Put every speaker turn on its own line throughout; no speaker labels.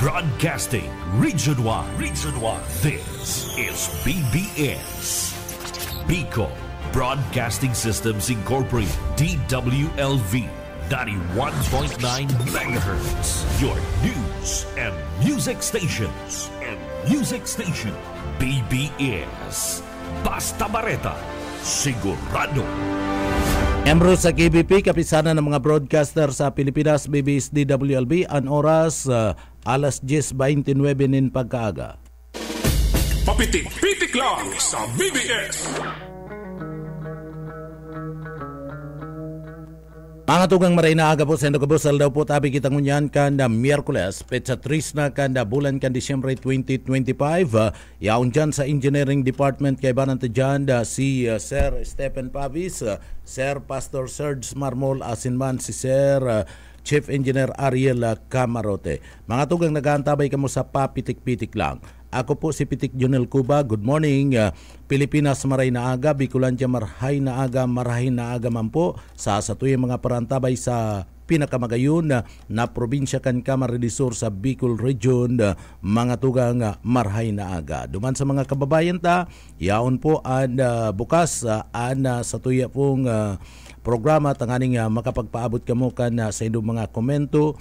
Broadcasting Region 1. Region 1. This is BBS. Bicol Broadcasting Systems Incorporated. DWLV. 91.9 MHz. Your news and music stations. BBS. Basta Bareta. Sigurado.
Membro sa KBP, kapisanan ng mga broadcaster sa Pilipinas, BBS DWLB, ang oras alas 10:29 nin pagkaaga.
Papitik-pitik lang sa BBS.
Mga tugang maray na aga po sa Endocabusal daw po tabi kita ngunyan kanda Miyerkules, petsa 3 na kanda bulan kan Disyembre 2025. Yaon dyan sa Engineering Department kay Bananta dyan si Sir Stephen Pavis, Sir Pastor Serge Marmol, asinman si Sir Chief Engineer Ariel Camarote. Mga tugang nag-aantabay kamo sa papitik-pitik lang. Ako po si Pitik Junel Cuba. Good morning. Pilipinas maray na aga, Bicolandia marhay na aga, marahin na aga man po sa satuyang mga parantabay sa pinakamagayon na probinsya kan Camarines Sur sa Bicol Region, mga tugang marhay na aga. Duman sa mga kababayan ta, yaon po an bukas an satuya pong programa tanganing makapagpaabot kamo kan sa inyong mga komento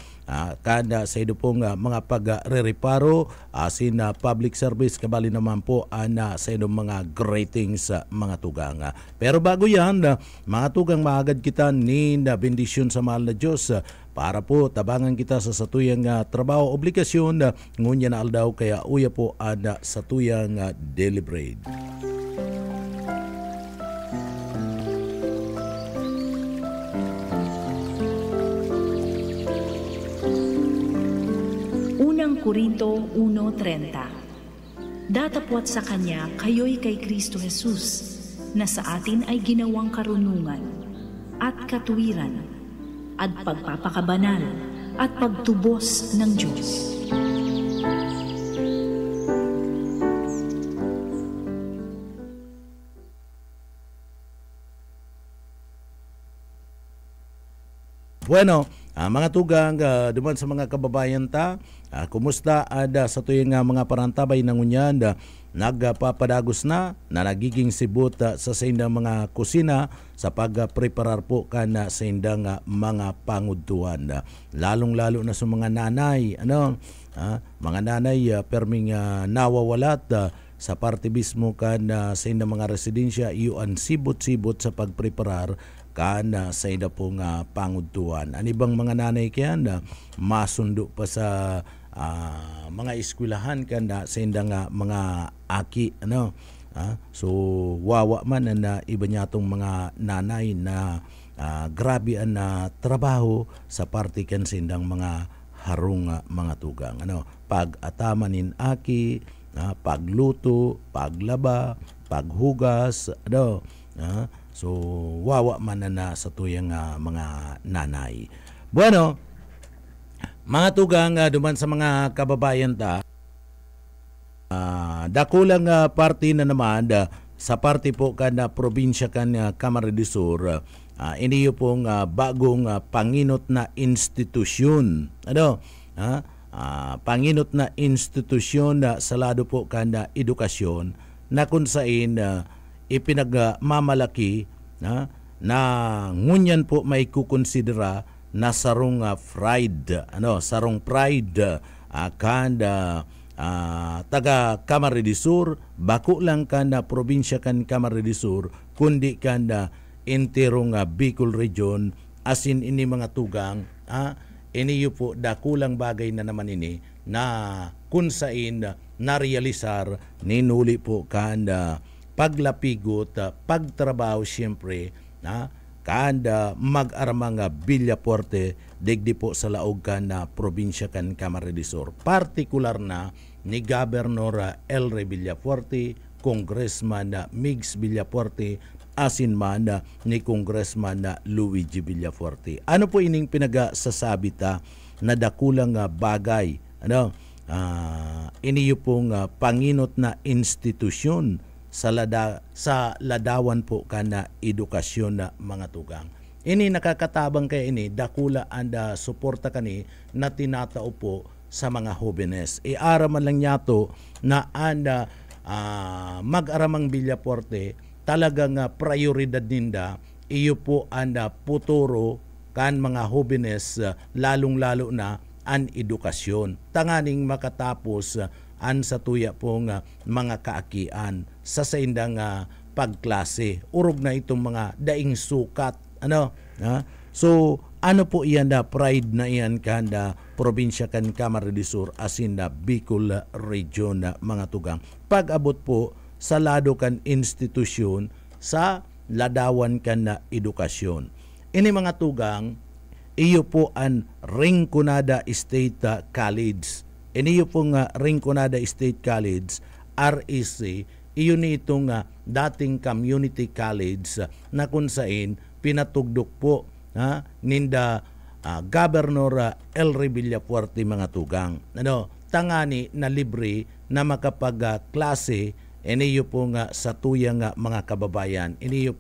kan sa inyong pong mga pagre-reparo asin public service kabali naman po sa inyong mga greetings mga tugang. Pero bago yan, mga tugang, maagad kita ni bendisyon sa mahal na Diyos para po tabangan kita sa satuyang trabaho, obligasyon ngunya na aldaw kaya uya po sa tuyang daily bread.
Korinto 1:30. Datapwat sa Kanya kayo'y kay Kristo Jesus, na sa atin ay ginawang karunungan at katuwiran at pagpapakabanal at pagtubos ng Diyos.
Bueno, mga tugang, duman sa mga kababayan ta, kumusta ada sa tuyong mga parantabay ng unyan, nagpapadagos na nagiging sibot sa sindang mga kusina sa pagpreparar po kan sa indang mga pangudtuan. Lalong-lalo na sa mga nanay, mga nanay perming nawawalat sa parte mismo kan sa indang mga residensya, iyon sibot-sibot sa pagpreparar kan sa ida pong pangudtuan. Ang ibang mga nanay kaya masundo pa sa mga eskwelahan kan sa indang mga aki. So wawa man na iba niya itong mga nanay na grabe ang trabaho sa parte kan sa indang mga harong mga tugang. Pag-atamanin aki, pagluto, paglaba, paghugas, so wawa man na sa tuyang mga nanay. Bueno, mga tugang, duman sa mga kababayan ta, dakulang party na naman sa party po kan probinsya kan Camarines Sur, iniyo pong bagong panginot na institusyon. Panginot na institusyon sa lado po kan edukasyon na kung saan ipinagmamalaki na ngunyan po may kukonsidera na sarong pride, sarong pride kanda taga Camarines Sur, bako lang kanda probinsya kan Camarines Sur, kundi kanda enterong Bicol Region, asin ini mga tugang, iniyo po dakulang bagay na naman ini na kung saan narealisar ninuli po kanda paglapigot, pagtrabaho siyempre, kanda mag-aramang Villafuerte, digdi po sa laog kan na probinsya kan Camarines Sur. Partikular na ni Governor Elre Villafuerte, Congressman Migs Villafuerte, asin man ni Congressman Luigi Villafuerte. Ano po ining pinagasasabi ta na dakulang bagay? Iniyo pong panginot na institusyon sa ladawan po kana edukasyon na mga tugang. Ini nakakatabang kay ini dakula anda suporta kani na tinatao po sa mga jóvenes. Iaraman lang niyato na anda mag-aramang Villafuerte talagang prioridad ninda iyo po anda puturo kan mga jóvenes lalong-lalo na an edukasyon. Tanganing makatapos an sa tuya pong mga kaakian sa saindang pagklase. Urog na itong mga daing sukat. So, ano po iyan pride na iyan kanda probinsya kan Camarines Sur asin Bicol Region mga tugang. Pag-abot po sa lado kan institusyon sa ladawan kan edukasyon. Ini mga tugang, iyo po ang Rinconada State College. Ini po nga Rinconada State College, REC, iyo ni itong dating community college na kung saan pinatugdok po ninda Governor Elry Villafuerte mga tugang. Tangani na libre na makapag-klase iniyo po nga sa tuyang mga kababayan. Iniyo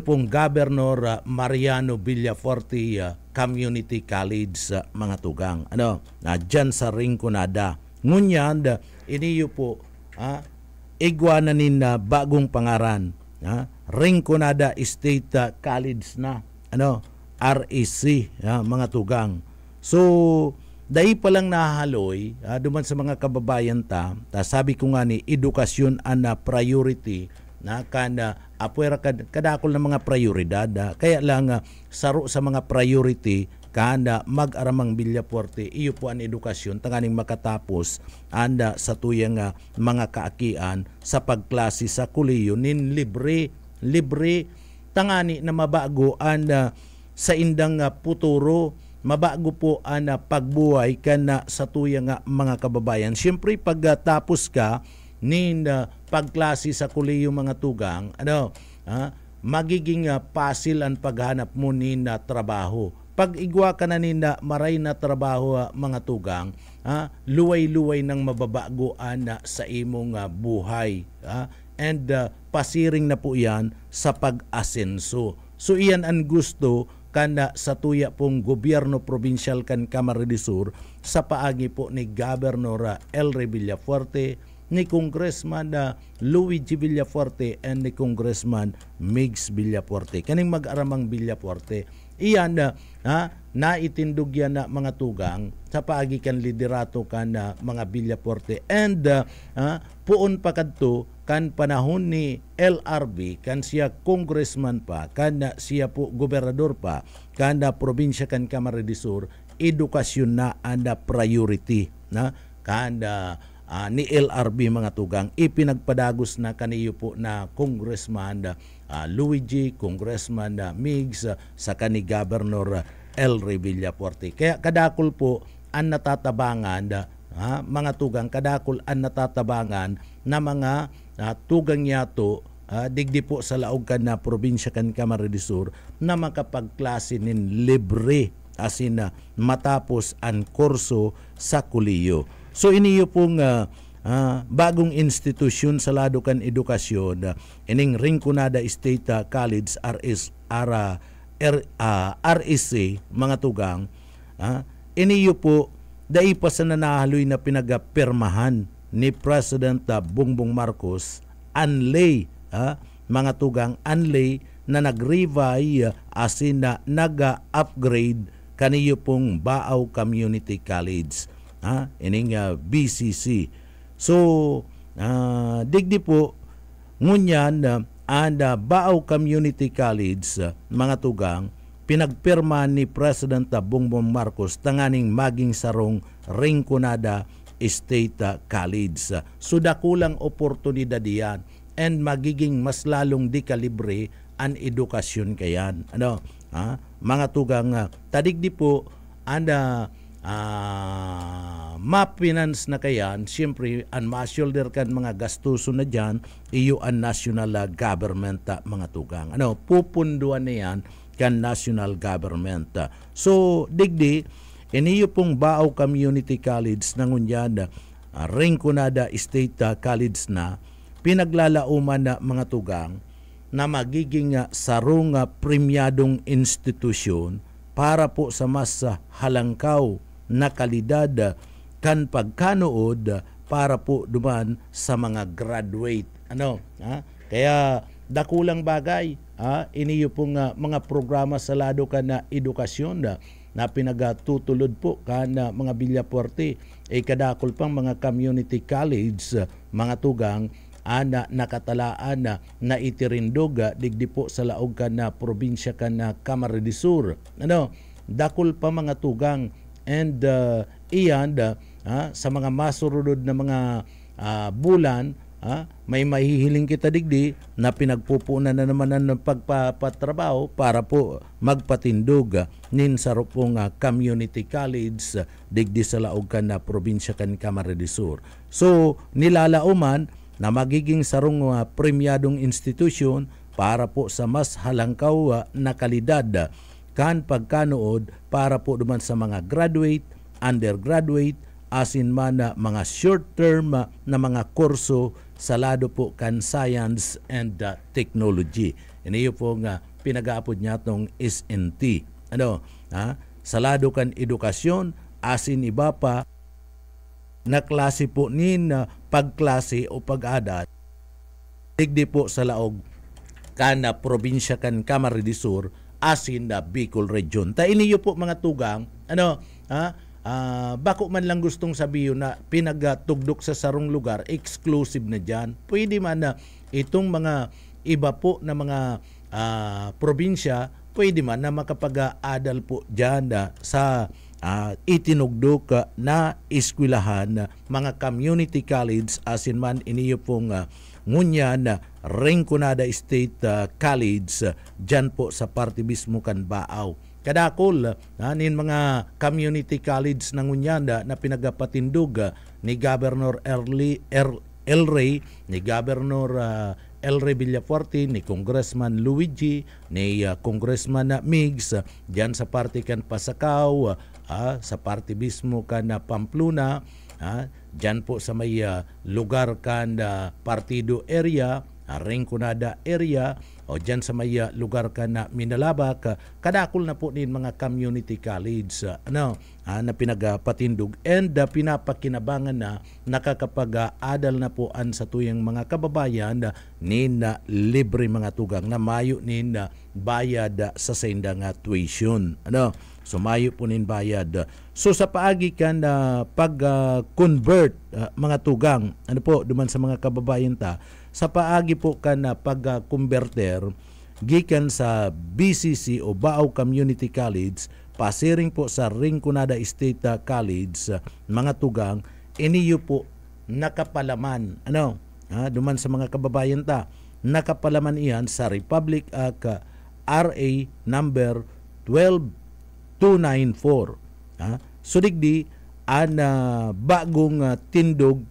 pong Governor Mariano Villafuerte Community College mga tugang. Dyan sa Rinconada. Ngunyan, iniyo po igwananin na bagong pangaran. Rinconada State College na. REC mga tugang. So, dahil palang nahaloy, duman sa mga kababayan sabi ko nga ni, edukasyon ang priority na apwera kadakol ng mga prioridad. Kaya lang saro sa mga priority mag-aramang Villafuerte, iyo po ang edukasyon, tanganing makatapos anda sa tuyang mga kaakian sa pagklase sa kolehiyo nin libre tangani na mabago anda sa indang puturo, mabago po ang pagbuhay kana sa tuyang mga kababayan. Siyempre pagtapos ka nin pagklase sa kolehiyo mga tugang, magiging pasil ang paghanap mo nin trabaho. Pag igwa ka na ninda maray na trabaho mga tugang, luway-luway ng mababagoan sa imong buhay. And pasiring na po yan sa pag-asenso. So iyan ang gusto kana sa tuya pong gobyerno provincial kan Camarines Sur sa paagi po ni Governor Elry Villafuerte, ni Congressman Luigi Villafuerte, and ni Congressman Migs Villafuerte. Kaning mag-aramang Villafuerte. Iyan naitindog yan na mga tugang sa paagi kan liderato kan mga Villafuerte. And puon pa kadto kan panahon ni LRB, kan siya congressman pa, kan siya po gobernador pa, kan probinsya kan Camarines Sur, edukasyon na anda priority na kan ni LRB mga tugang. Ipinagpadagos na kaniyo po na Congressman Luigi, Congressman Migs, sa kani Governor Elry Villafuerte. Kaya kadakol po ang natatabangan mga tugang, kadakol ang natatabangan na mga tugang yato digdi po sa laog kan na probinsya kan Camarines Sur na makapagklase nin libre asin matapos ang kurso sa kolehiyo. So iniyo pong bagong institusyon sa lado kan edukasyon, ining Rinconada State College REC mga tugang, iniyo po dai pa sa nanahaloy na pinagapirmahan ni President Bongbong Marcos anlay mga tugang, anlay na nag-revise asin na nag-upgrade kaniyo pong Baaw Community College, ining BCC. So digdi po ngunyan Baaw Community College mga tugang, pinagpirma ni President Bongbong Marcos tanganing maging sarong Rinconada State College. So dakulang oportunidad yan and magiging mas lalong dekalibre ang edukasyon kayan. Mga tugang, tadigdi po ma-finance na kayan, siyempre ang ma-shoulder kan mga gastuso na dyan, iyo ang national government mga tugang. Pupunduan na yan kan national government. So digdi, iniyo pong Baaw Community College na ngunyan Rinconada State College na pinaglalauman na mga tugang na magiging sarong premyadong institusyon para po sa mas halangkaw na kalidad kan pagkanood para po duman sa mga graduate. Kaya dakulang bagay iniyo pong mga programa sa lado ka na edukasyon na pinagatutulod po ka na mga Villapuerte kadakol pang mga community college mga tugang ana nakatalaan na itirindog digdi po sa laog ka na probinsya ka na Camarines Sur. Dakol pa mga tugang and iyan sa mga masurunod na mga bulan may mahihiling kita digdi na pinagpupunan na naman ng pagpapatrabaho para po magpatindog nin sa pong community college digdi sa laog ka na probinsya kan Camarines Sur. So nilalauman na magiging sarong premyadong institusyon para po sa mas halangkaw na kalidad kan pagkanood para po duman sa mga graduate, undergraduate, asin man na mga short-term na mga kurso sa lado po kan science and technology. Iniyo po nga pinag-aapod niya itong SNT. Sa lado kan edukasyon, asin iba pa na klase po nin pagklase o pag-adat digdi po sa laog kan probinsya kan Camarines Sur asin na Bicol Region. Ta iniyo po mga tugang, bako man lang gustong sabihin na pinagtugdok sa sarong lugar, exclusive na dyan. Pwede man na itong mga iba po na mga probinsya, pwede man na makapag-aadal po dyan sa itinugdok na eskwelahan, mga community college, asin man iniyo pong ngunyan Rinconada State College dyan po sa parte mismo kan Baaw. Kadakol nin mga community college na ngunyanda na pinagapatindog ni Governor El Rey, ni Governor El Rey Villafuerte, ni Congressman Luigi, ni Congressman Migs dyan sa parte kan Pasakaw, sa parte mismo kan Pamplona, dyan po sa may lugar kan partido area, Rinconada area, o dyan sa may lugar ka na Minalabak, kadakol na po din mga community college na pinagpatindog and pinapakinabangan na nakakapag-adal na po an sa tuyang mga kababayan nin libre mga tugang na mayo nin bayad sa sendang tuition. Sumayo po nin bayad. So sa paagi kan pag-convert mga tugang, duman sa mga kababayan ta, sa paagi po kan pag-converter gikan sa BCC o Baaw Community College pasiring po sa Rinconada State College mga tugang, iniyo po nakapalaman duman sa mga kababayan ta, nakapalaman iyan sa Republic Act RA number 12294. So digdi bagong tindog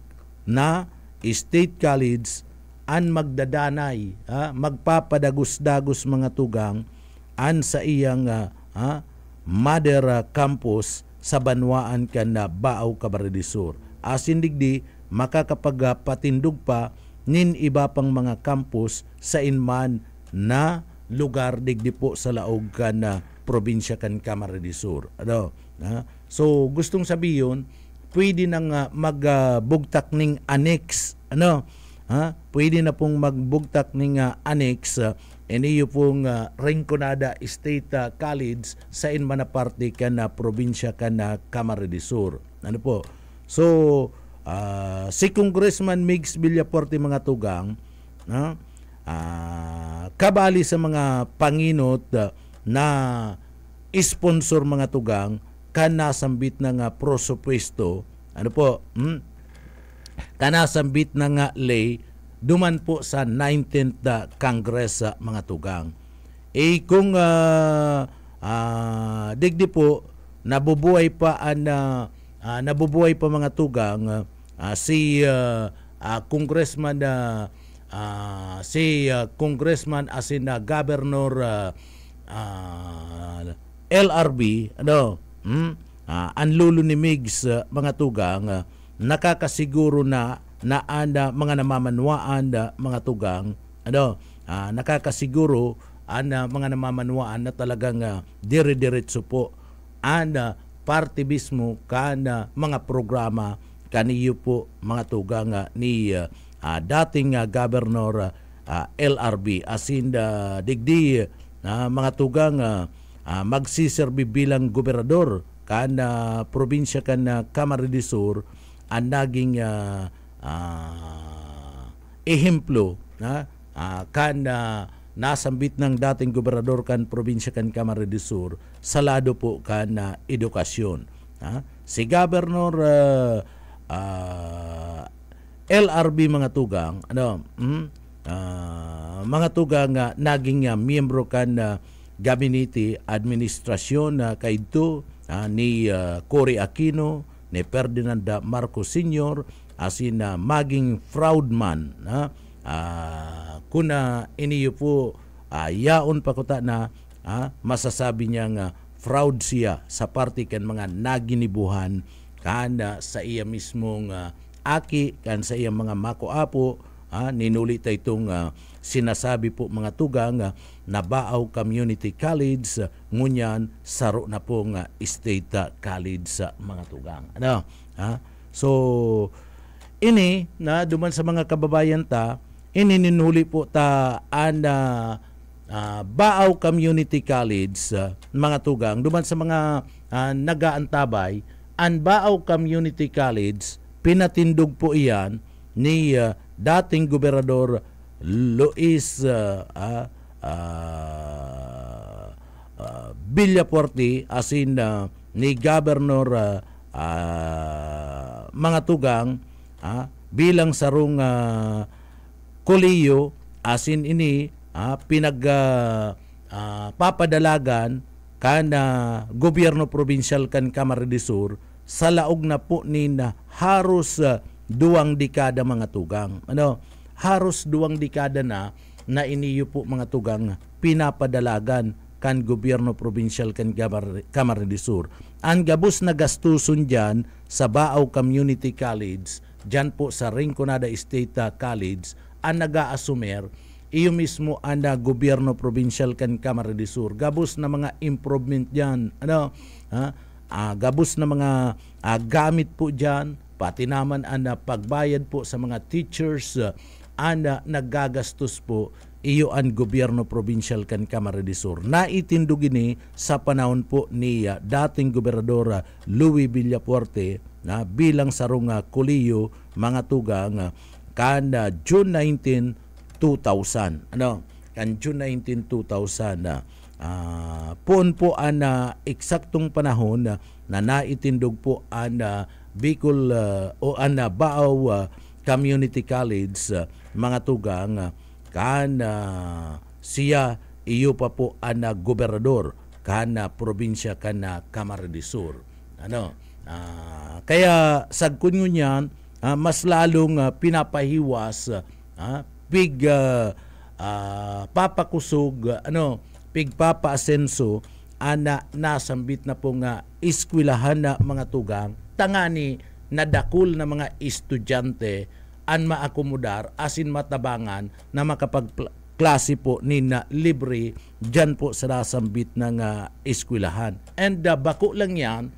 na State College an magdadanay, magpapadagos-dagos mga tugang an sa iyang mother campus sa Banwaan kan na Baaw, Camarines Sur. Asin digdi makakapagpatindog pa nin iba pang mga campus sa inman na lugar digdi po sa laog kan na probinsya kan Camarines Sur. So gustong sabihin, pwede nang magbugtak ning annex, pwede na pong magbugtak ning annex iniyo pong Rinconada State College sa inman na parte kan na probinsya kan na Camarines Sur. Po? So si Congressman Migs Villafuerte mga tugang, kabali sa mga panginot na sponsor mga tugang kanasambit na nga prosupuesto, kanasambit na nga lay duman po sa 19th Congress mga tugang. Kung digdi po nabubuhay pa mga tugang si Congressman Congressman asin na Governor LRB anlulo ni Migs mga tugang, nakakasiguro na mga namamanwaan mga tugang, nakakasiguro mga namamanwaan na talagang dire-diretso po partibismo mga programa kaniyo po mga tugang ni dating Governor LRB asin digdi mga tugang magsiserbi bilang gobernador probinsya Camarines Sur ang naging ehemplo nasambit ng dating gobernador probinsya Camarines Sur sa lado po edukasyon. Si Governor LRB mga tugang mga tugang naging miyembro gabinete administrasyon kaidto ni Cory Aquino, ni Ferdinand Marcos Sr. asin maging fraudman kuna iniyo po yaon pa kuta na masasabi niyang fraud siya sa parte mga naginibuhan sa iya mismong aki sa iya mga mako-apo ninulit itong sinasabi po mga tugang na Baaw Community College ngunyan saro na pong State College sa mga tugang. So ini na duman sa mga kababayan ininuli po Baaw Community College mga tugang duman sa mga nagaantabay ang Baaw Community College pinatindog po iyan ni dating gobernador Luis Villapuerte asin ni Governor mga tugang bilang sarong kolehiyo asin ini papadalagan gobyerno provincial Camarines Sur sa laog na po ni haros 2 dekada mga tugang. Haros 2 dekada na iniyo po mga tugang pinapadalagan gobyerno provincial Camarines Sur. Ang gabos na gastuson dyan sa Baaw Community College, dyan po sa Rinconada State College, ang nag-aasumer, iyo mismo ang gobyerno provincial Camarines Sur. Gabos na mga improvement dyan. Gabos na mga gamit po dyan, pati naman ang pagbayad po sa mga teachers nagagastos po iyo ang gobyerno provincial Camarines Sur. Naitindog ini sa panahon po ni dating gobernador Louis Villapuerte bilang sarong kolehiyo mga tugang June 19, 2000. June 19, 2000 poon po ang eksaktong panahon na naitindog po ang Bicol o ang Baaw Community College mga tugang siya iyo pa po ang gobernador probinsya Camarines Sur. Kaya sagkun niyan mas lalong pinapahiwas papakusog pigpapaasenso nasambit na po eskwelahan na mga tugang tangani nadakul na mga estudyante ang maakomodar asin matabangan na makapagklase po ni libre dyan po sa nasambit ng eskwelahan. And bako lang yan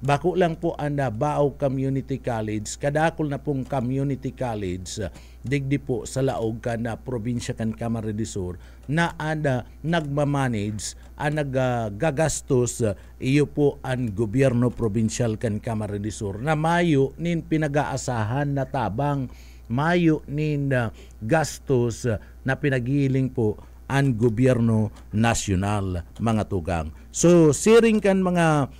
bako lang po ang Baaw Community College, kadakol na pong community college, digdi po sa laog probinsya Camarines Sur, na nagmamanage, nagagastos, iyo po ang gobyerno provincial Camarines Sur, na mayo nin pinag-aasahan na tabang, mayo nin gastos na pinagiling po ang gobyerno nasyonal mga tugang. So, siring mga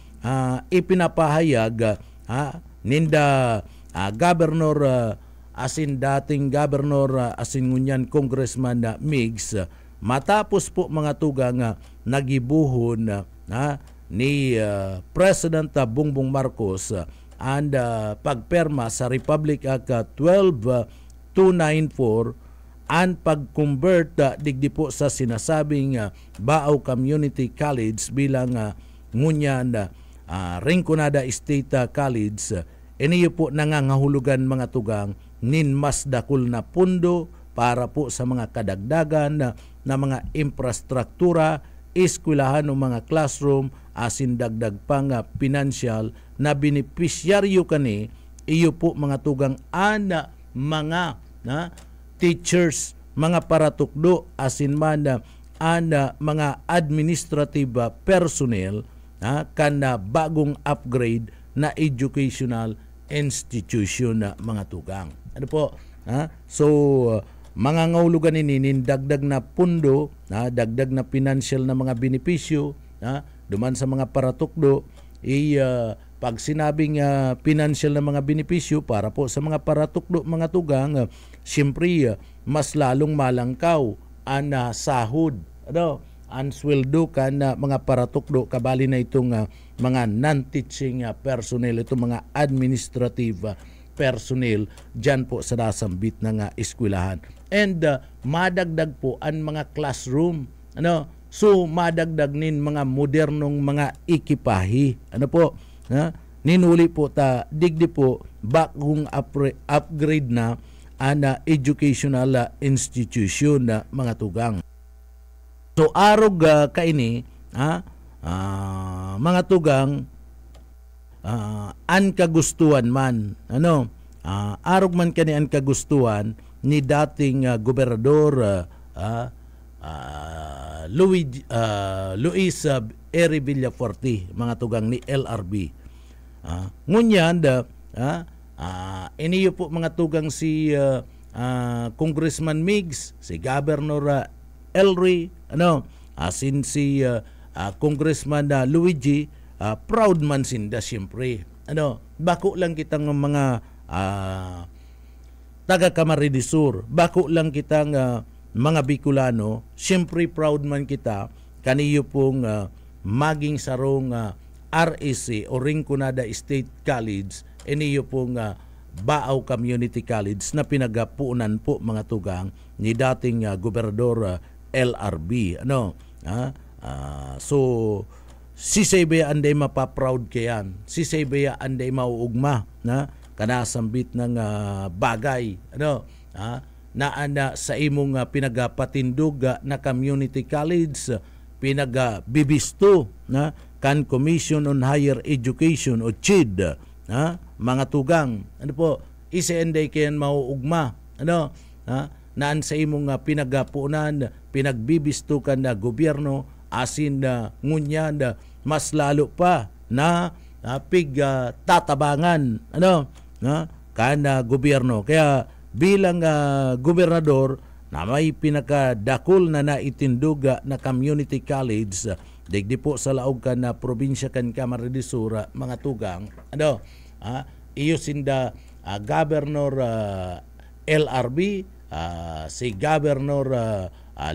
ipinapahayag ninda Governor asin dating Governor asin ngunyan Congressman Migs matapos po mga tugang nagibuhon ni President Bongbong Marcos and pagperma sa Republic Act 12294 ang pag-convert digdi po sa sinasabing Baaw Community College bilang ngunyan Rinconada State College, iniyo po nangangahulugan mga tugang nin mas dakul na pundo para po sa mga kadagdagan na mga infrastruktura, eskwelahan o mga classroom, asin dagdag pa nga financial na beneficiaryo kani iyo po mga tugang ana mga teachers, mga paratukdo asin man ana mga administrative personnel kana bagong upgrade na educational institution na mga tugang. Ano po? So mga ngawlugan ini dagdag na pundo, dagdag na financial na mga benepisyo, duman sa mga paratukdo, pag sinabing financial na mga benepisyo para po sa mga paratukdo, mga tugang, siyempre mas lalong malangkaw ang sahod, ang sweldo kan mga paratukdo, kabali na itong mga non-teaching personnel, itong mga administrative personnel dyan po sa nasambit ng eskwelahan. And madagdag po ang mga classroom. So madagdag nin mga modernong mga ekipahi. Ninuli po digdi po bagong upgrade na ana educational institution na mga tugang. So arog kaini mga tugang an kagustuhan man arog man kani an kagustuhan ni dating gobernador Luis Eri Villaforte, mga tugang ni LRB. Ngunyan iniyo po mga tugang si Congressman Migs, si Governor Elry, asin si Congressman Luigi, proud man sinda siyempre. Bako lang kitang mga taga Camarines Sur, bako lang kitang mga Bicolano, siyempre proud man kita kaniyo pong maging sarong RSC o Rinconada State College, iniyo pong Baaw Community College na pinagapuunan po mga tugang ni dating Gobernador LRB. So si Sebea anday mapaproud kayan, si Sebea anday mauugma kanasambit ng bagay na sa imong pinagapatindog na community college, pinagabibisto kan Commission on Higher Education o CHED, mga tugang. Isienday kayan mauugma naan sa imong pinagapunan, pinagbibisto kan na gobyerno, asin ngunyan mas lalo pa na tatabangan kana gobyerno. Kaya bilang gobernador na may pinakadakol na naitinduga na community college digdi po sa laog kan na probinsya kan Camarines Sur, mga tugang, iyo sinda Governor LRB, si Governor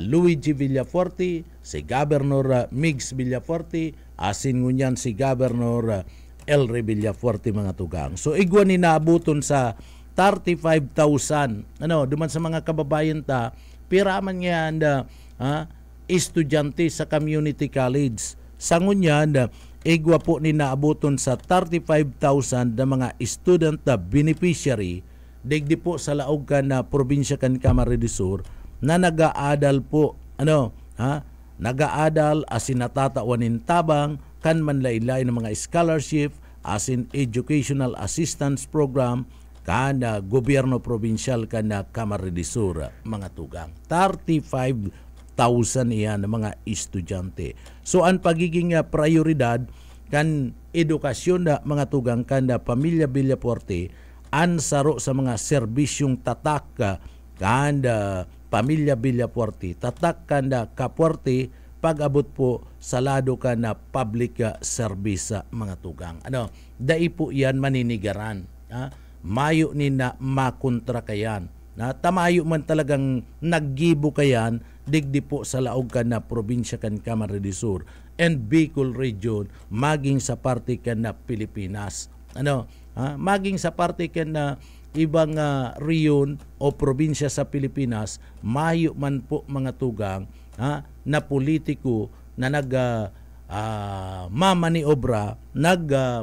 Luigi Villaforte, si Governor Migs Villaforte, asin ngunyan si Governor Elry Villaforte, mga tugang. So igwa ni naabuton sa 35,000 duman sa mga kababayan ta piraman nga estudyante sa community college. Sa ngunyan igwa po ni naabuton sa 35,000 na mga student beneficiary digdi po sa laog kan na probinsya kan Camarines Sur na nag-aadal po nag-aadal asin natatawanin tabang kan manlaylay ng mga scholarship asin educational assistance program kana gobyerno probinsyal kana Camarines Sur, mga tugang. 35,000 iyan mga estudyante. So ang pagiging prioridad kan edukasyon na mga tugang kanda Pamilya Villaforte an saro sa mga serbisyong tatak kanda Pamilya Villaforte, tatak kanda Kaporte pag-abot po sa lado ka na public service, mga tugang. Dai po yan maninigaran. Mayo ni na makontra kayan. Tamayo man talagang naggibo kayan digdi po sa laog ka na probinsya kan Camarines Sur and Bicol Region, maging sa parte kan na Pilipinas. Maging sa parte kan na ibang riyon o probinsya sa Pilipinas, mayo man po mga tugang na politiko na mamaniobra,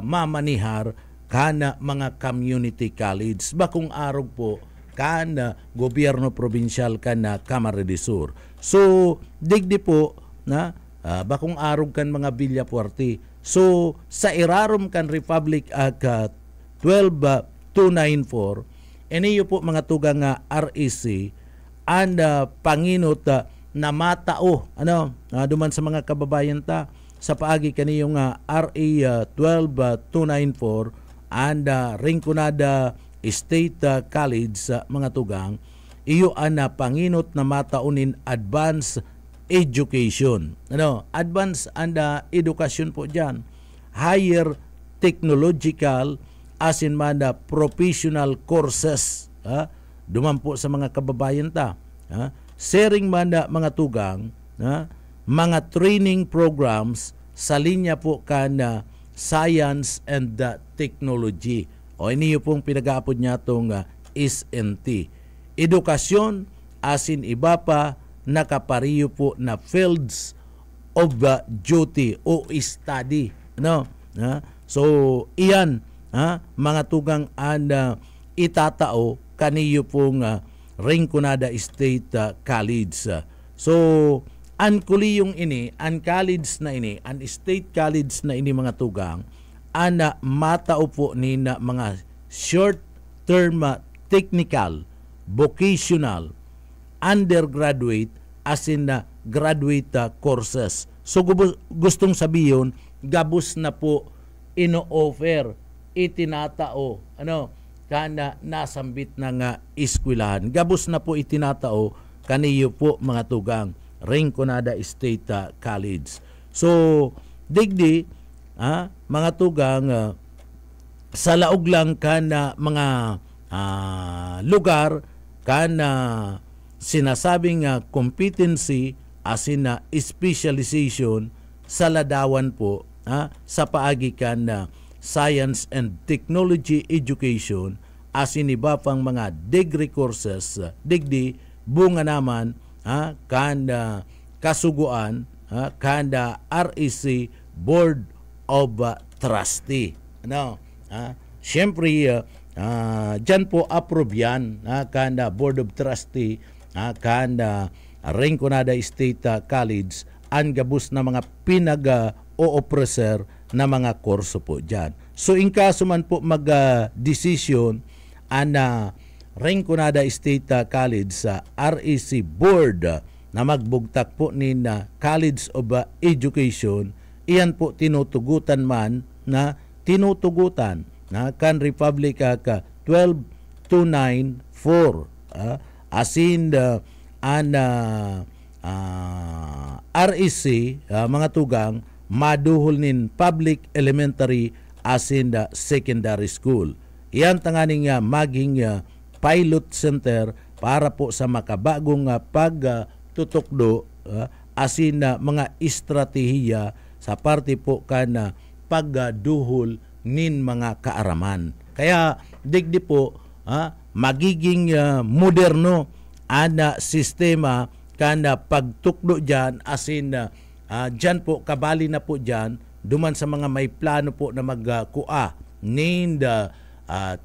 mamanihar kana mga community college. Bakong arog po kan gobyerno probinsyal kan Kamara de Sur. So digdi po na bakong arog kan mga Villafuerte. So sa irarom kan Republic Act 12294 iniyo po mga tugang REC and panginot na matao duman sa mga kababayan ta sa paagi kaniyong RA 12294 and Rinconada State College mga tugang iyo panginot na mataunin advanced education. Advanced and education po diyan. Higher technological as in professional courses. Duman po sa mga kababayan ta. Sharing mga tugang, mga training programs sa linya po kan science and technology. O iniyo pong pinag-aapod niya itong SNT. Edukasyon as in iba pa nakapariyo po na fields of duty o study. So iyan mga tugang itatao kaniyo pong Rinconada State College. So an kuliyong ini, an college na ini, an state college na ini mga tugang matao po ni na mga short term technical, vocational, undergraduate as in graduate courses. So gustong sabihin gabos na po ino-offer, itinatao kana nasambit na nga eskwelahan. Gabos na po itinatao kaniyo po mga tugang Rinconada State College. So digdi mga tugang sa laog lang kana mga lugar kana sinasabing competency as in specialization sa ladawan po sa paagi kan science and technology education as in iba pang mga degree courses digdi bunga naman kan kasuguan kan REC Board of Trustee. Siyempre dyan po approve yan kan Board of Trustee kan Rinconada State College ang gabus na mga pinag-o-officer na mga kurso po dyan. So in kaso man po mag-decision Rinconada State College sa REC Board na magbugtak po ni College of Education, iyan po tinutugutan man na tinutugutan kan Republic Act 12294 as in REC mga tugang maduhol nin public elementary as in the secondary school. Iyan tanganing maging pilot center para po sa makabagong pagtutukdo as in mga estratehiya sa parte po kan pagduhol nin mga kaaraman. Kaya digdi po magiging moderno sistema kan pagtukdo dyan as in dyan po kabali na po dyan duman sa mga may plano po na magkua named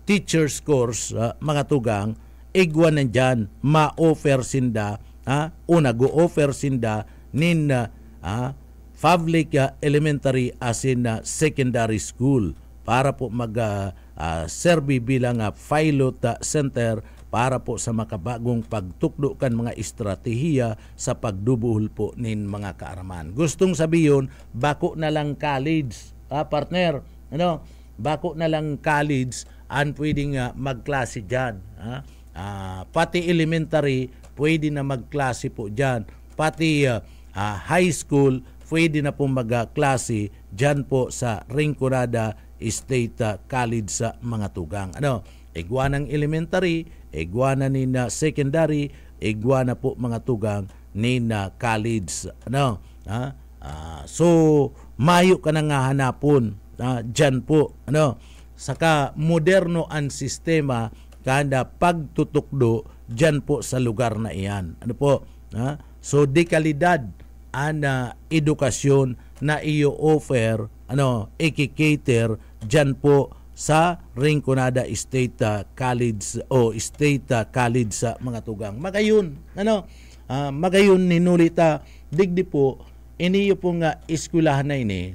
teacher's course mga tugang igwa na dyan ma-offer sinda go-offer sinda nin public elementary as in secondary school para po mag-serve bilang pilot center para po sa makabagong pagtukdo kan mga estratehiya sa pagdubuhol po nin mga kaaraman. Gustong sabihin, bako na lang college, partner, bako na lang college ang pwedeng magklase dyan. Pati elementary, pwede na magklase po dyan. Pati high school, pwede na po magklase dyan po sa Rinconada State College sa mga tugang. Igwa ng elementary, igwa na ni na secondary, igwa na po mga tugang ni na college. So, mayo ka na nga hanapon dyan po. Saka moderno ang sistema kada pagtutukdo dyan po sa lugar na iyan. So, de kalidad ang edukasyon na iyo offer, ikikater dyan po sa Rinconada State College o State College sa mga tugang. Magayon, magayon ninulita digdi po iniyo po nga eskwelahan na ini,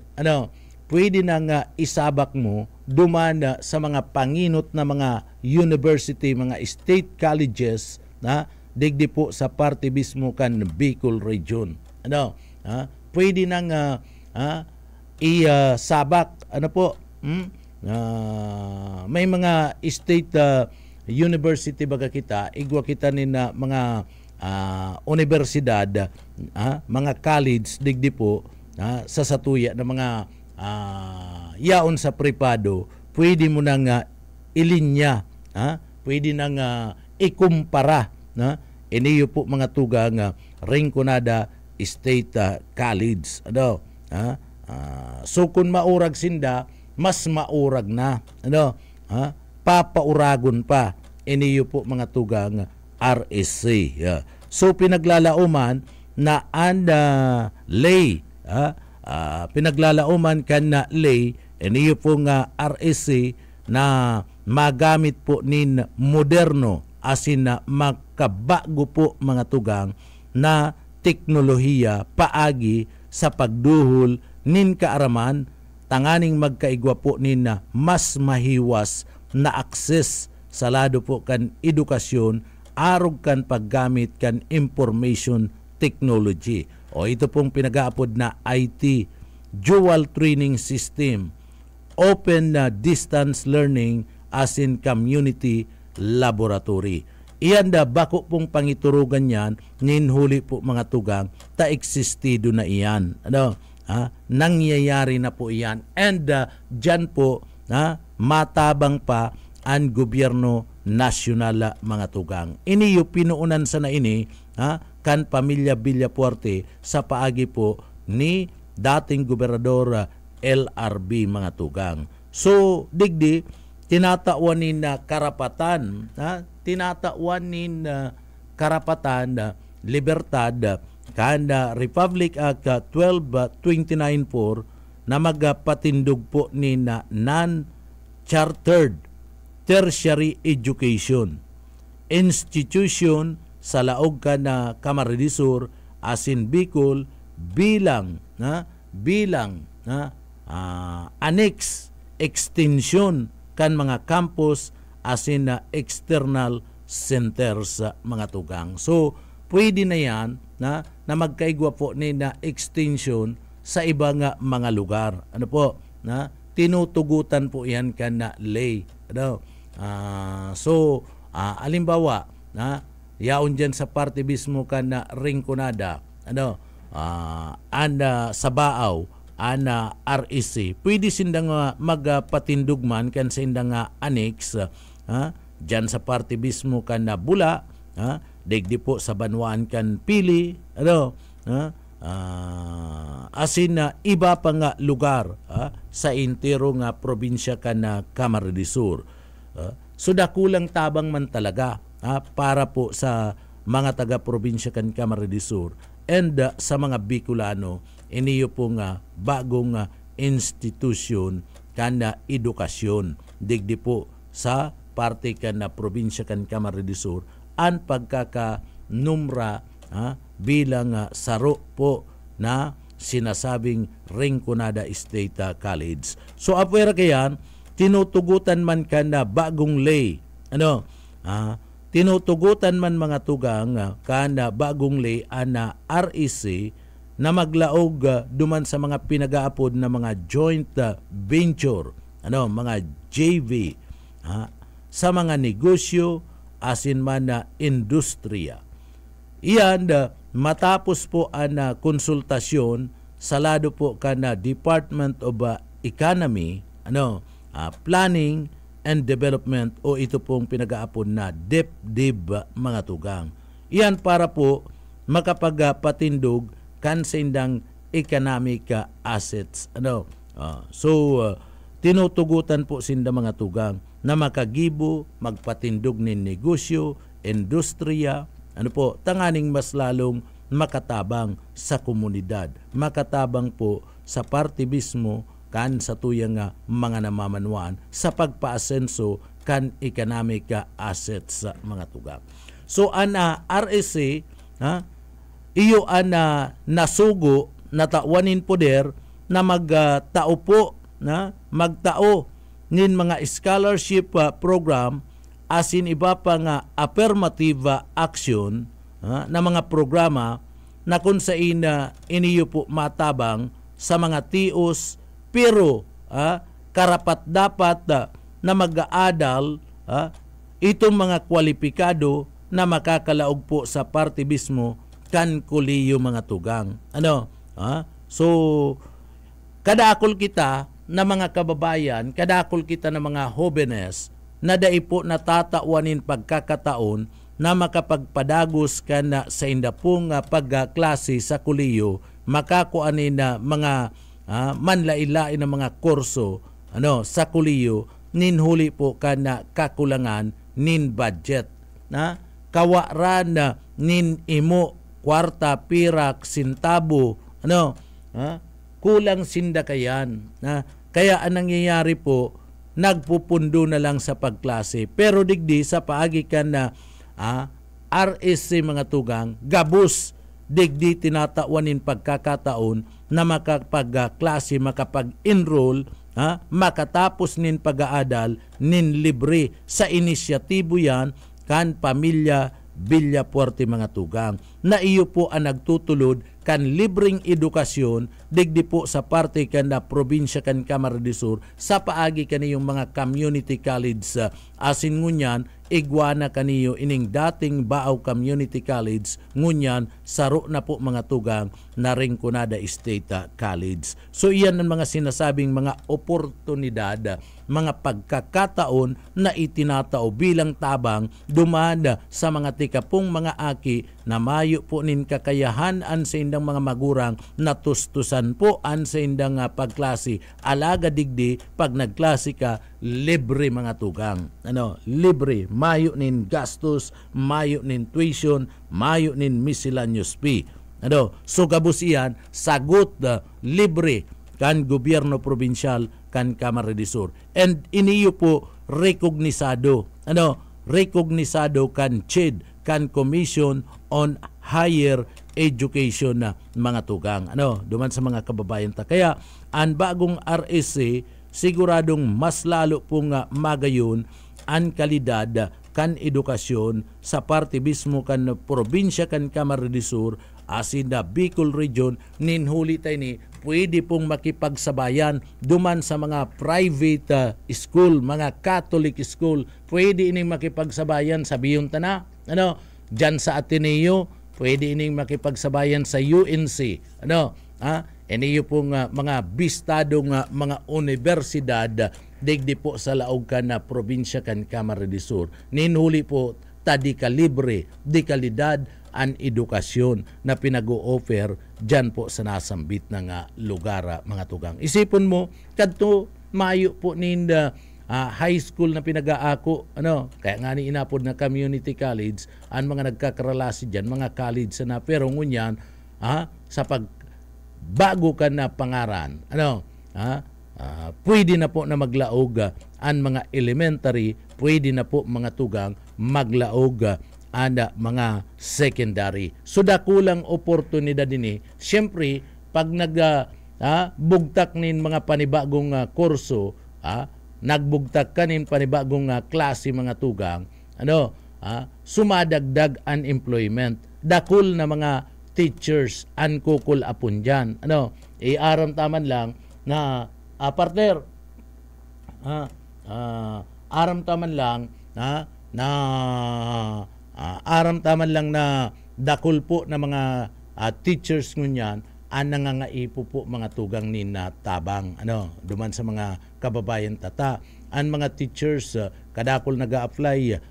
pwede na nga isabak mo dumana sa mga panginot na mga university, mga state colleges na digdi po sa parte mismo kan Bicol region. Pwede na nga isabak may mga state university baga kita, igwa kita ni na mga universidad, mga college digdi po sa satuya na mga yaon sa privado, pwede mo nang ilinya, pwede nang ikumpara iniyo po mga tugang Rinconada State College. So kung maurag sinda, mas maurag na, papauragon pa iniyo po mga tugang RSC. So pinaglalauman na lay, pinaglalauman kan na lay iniyo po nga RSC na magamit po nin moderno asin na makabago po mga tugang na teknolohiya paagi sa pagduhol nin kaaraman tanganing magkaigwa po nin na mas mahiwas na akses sa lado po kan edukasyon arog kan paggamit kan information technology o ito pong pinag-aapod na IT, dual training system, open distance learning as in community laboratory. Iyan da bako pong pangiturugan yan, ninhuli po mga tugang, ta existido na iyan. Nangyayari na po iyan. And dyan po, matabang pa ang gobyerno nasyonal mga tugang. Ini yung pinuunan sa na ini, kan Pamilya Villafuerte sa paagi po ni dating gobernador LRB mga tugang. So, digdi, tinatauanin na karapatan, tinatauanin na karapatan, libertad, kanda Republic Act 1229-4 na magpatindog po ni na non-chartered tertiary education institution sa laog ka na Camarines Sur asin Bicol bilang annex extension kan mga campus asin na external centers sa mga tugang. So pwede na yan na magkaigwa po ni na extension sa iba nga mga lugar. Tinutugutan po yan kan na lay. Alimbawa yaon dyan sa parte mismo kan na Rinconada sa Baaw REC pwede sindang magpatindugman kan sindang annex dyan sa parte mismo kan na Bula digdi po sa Banwaan kan Pili asin na iba pa nga lugar sa intero nga probinsya kan na Camarines Sur. So dakulang tabang man talaga para po sa mga taga-probinsya kan Camarines Sur and sa mga Bicolano iniyo po nga bagong institusyon kan na edukasyon digdi po sa parte kan na probinsya kan Camarines Sur ang pagkakanumra bilang saro po na sinasabing Rinconada State College. So apwera kayan tinutugutan man kan na bagong lay tinutugutan man mga tugang kan na bagong lay na REC na maglaog duman sa mga pinag-aapod na mga joint venture mga JV sa mga negosyo asin man na industriya. Iyan matapos po ang konsultasyon sa lado po kan na Department of Economy Planning and Development o ito pong pinag-aapon na DepDev mga tugang. Iyan para po makapagpatindog kan sindang economic assets. Tinutugutan po sinda mga tugang na makagibo, magpatindog ni negosyo, industriya, tanganing mas lalong makatabang sa komunidad, makatabang po sa parte mismo kan sa tuyang mga namamanwan sa pagpaasenso kan economic assets sa mga tugang. So RSA iyo nasugo na tawanin poder na magtao po magtao nin mga scholarship program asin iba pa nga affirmative action na mga programa na kung saan iniyo po matabang sa mga tios pero karapat dapat na mag-aadal itong mga kwalipikado na makakalaog po sa partibismo kan kuliyo mga tugang. So kadakol kita na mga kababayan, kadakol kita na mga jóvenes na dai po natatawanin pagkakataon na makapagpadagos ka na sa indapong pagklase sa kuliyo, makakuanin na mga manlailain na mga kurso sa kuliyo, ninhuli po ka na kakulangan nin budget. Kawaran na nin imo kwarta, pirak, sintabo, kulang sindakayan. Kaya ang nangyayari po, nagpupundo na lang sa pagklase. Pero digdi sa paagikan na RSC mga tugang, gabus digdi tinatawanin pagkakataon na makapagklase, makapag-enroll, makatapos nin pag-aadal, nin libre sa inisyatibo yan kan pamilya Villapuerte mga tugang na iyo po ang nagtutulod kan libreng edukasyon digdi po sa parte kan na probinsya kan Camarines Sur sa paagi kaniyong mga community college asin ngunyan igwana kaniyo ining dating Baaw Community College ngunyan saro na po mga tugang na Rinconada State College. So iyan ang mga sinasabing mga oportunidad, mga pagkakataon na itinatao bilang tabang dumanda sa mga tikapong mga aki na mayo po nin kakayahan an sa indang mga magurang natustusan po an sa indang pagklase alaga digdi pag nagklase ka libre mga tugang. Libre, mayo nin gastos, mayo nin tuition, mayo nin miscellaneous fee. So kabusiyan, sagot libre kan gobyerno probinsyal kan Camarines Sur. And iniyo po rekognisado. Rekognisado kan CHED, kan Commission on Higher Education na mga tugang. Duman sa mga kababayan ta. Kaya ang bagong RSA siguradong mas lalo pong magayon ang kalidad kan edukasyon sa parte mismo kan probinsya kan Camarines Sur asin na Bicol Region ninhuli tayo ni pwede pong makipagsabayan duman sa mga private school, mga Catholic school, pwede ining makipagsabayan sa Biyunta na, dyan sa Ateneo, pwede ining makipagsabayan sa UNC, iniyo pong mga bistadong mga universidad digdi po sa laog kan na probinsya kan Camarines Sur. Ninhuli po tadi ka libre, di kalidad an edukasyon na pinag-o-offer dyan po sa nasambit ng lugar mga tugang. Isipon mo, kadto mayo po ninda high school na pinag-aako, kaya nga ni inapod na community college, ang mga nagkakaralasi dyan, mga college na, pero ngunyan, sa bago ka na pangaran, pwede na po na maglaog ang mga elementary, pwede na po mga tugang maglaog anda mga secondary. So dakulang oportunidad din siyempre pag nagbugtak nin mga panibagong kurso, nagbugtak kanin panibagong klase mga tugang, sumadagdag unemployment. Dakul na mga teachers an kukul apun dyan. Iaram taman lang na partner, aram taman lang aram taman lang na dakul po na mga teachers ngunyan ang nangangaipo po mga tugang ni na tabang duman sa mga kababayan tata ang mga teachers kadakol nag-a-apply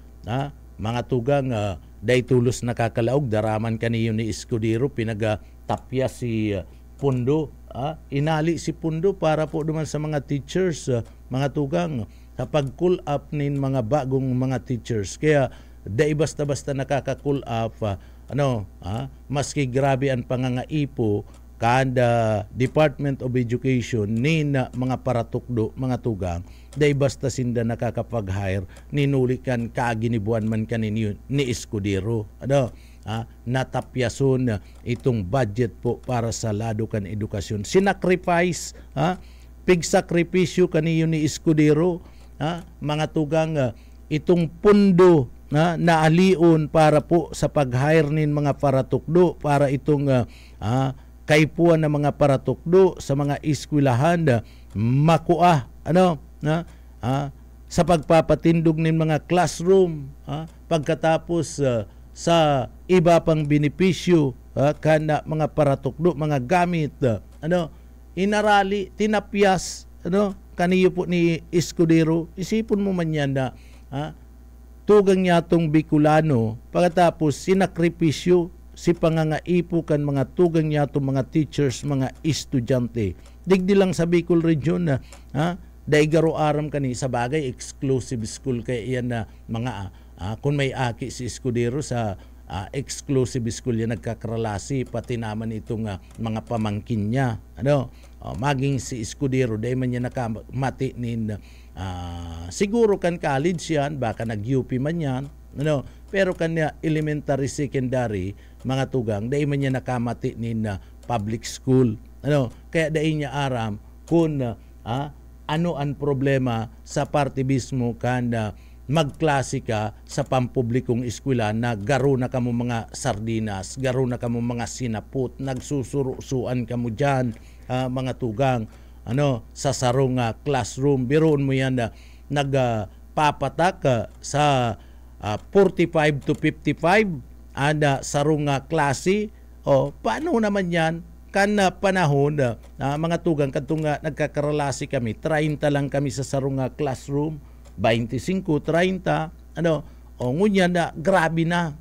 mga tugang day tulos nakakalaog daraman kaniyo ni Escudero pinag-tapya si Pundo inali si Pundo para po duman sa mga teachers mga tugang sa pag-cool up nin mga bagong mga teachers kaya day basta-basta nakaka-cool up maski grabe ang pangangaipo kada Department of Education ni na mga paratukdo, mga tugang, day basta sinda nakakapag-hire, ninulikan kaaginibuan man kanin ni Escudero. Natapyason itong budget po para sa lado kan edukasyon. Sinacrifice, pigsakripisyo kaniyo ni Escudero, mga tugang, itong pundo na aliun para po sa pag-hire nin mga paratukdo, para itong kaipuan ng mga paratukdo sa mga eskwelahan makuha sa pagpapatindog nin mga classroom, pagkatapos sa iba pang benepisyo kana mga paratukdo, mga gamit, inarali, tinapyas, kaniyo po ni Escudero. Isipon mo man yan na tugang niya itong Bicolano, pagkatapos sinakripisyo si pangangaipo kan mga tugang niya itong mga teachers, mga estudyante. Digdi lang sa Bicol region na daigaro aram kani sa bagay exclusive school kay iyan na mga kung may aki si Escudero sa exclusive school yan nagkakralasi, pati naman itong mga pamangkin niya. Maging si Escudero dahil man niya nakamati nin siguro kan college yan, baka nag-UP man yan, pero kanya elementary, secondary, mga tugang, dahil man niya nakamati nin public school. Kaya dahil niya aram kung ano ang problema sa partibismo kan magklase ka sa pampublikong eskwela na garo na kamo mga sardinas, garo na kamo mga sinaput, nagsusurusuan kamo dyan, mga tugang, sa sarong classroom. Biroon mo yan na nagpapatak sa 45 to 55 sarong klase. Paano naman yan? Kan panahon, mga tugang, katong nagkakaralasi kami, 30 lang kami sa sarong classroom, 25, 30, ngunyan na, grabe na,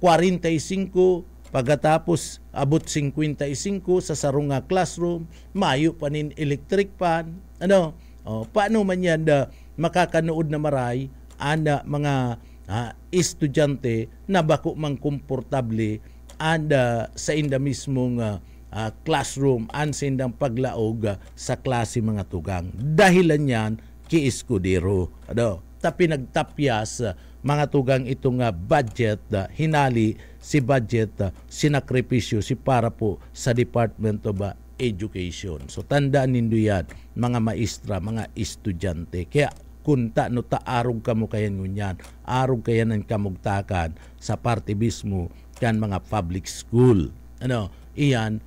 45, pagkatapos abot 55 sa sarong classroom, mayo pa nin electric pan, paano man yan makakanood na maray, mga estudyante na bako mang komportable sa inda mismong classroom, sa indang paglaog sa klase, mga tugang. Dahilan yan ki Escudero. Tapi nagtapyas, mga tugang, itong budget, hinali si budget, sinakripisyo si para po sa Department of Education. So tandaan nindo yan, mga maestra, mga estudyante. Kaya kung arog kamo kayan ngunyan, arog kayan ng kamugtakan sa partibismo kan mga public school. Iyan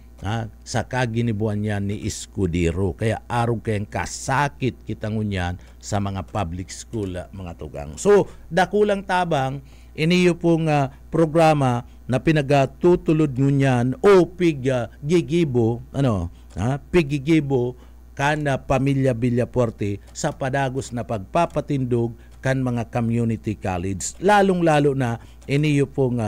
sa kaginibuan yan ni Escudero. Kaya arog kayang kasakit kita ngunyan sa mga public school, mga tugang. So, dakulang tabang, iniyo pong programa na pinagatutulod ngunyan o pigigibo, pigigibo kana Pamilya Villafuerte sa padagos na pagpapatindog kan mga community college. Lalong-lalo na iniyo pong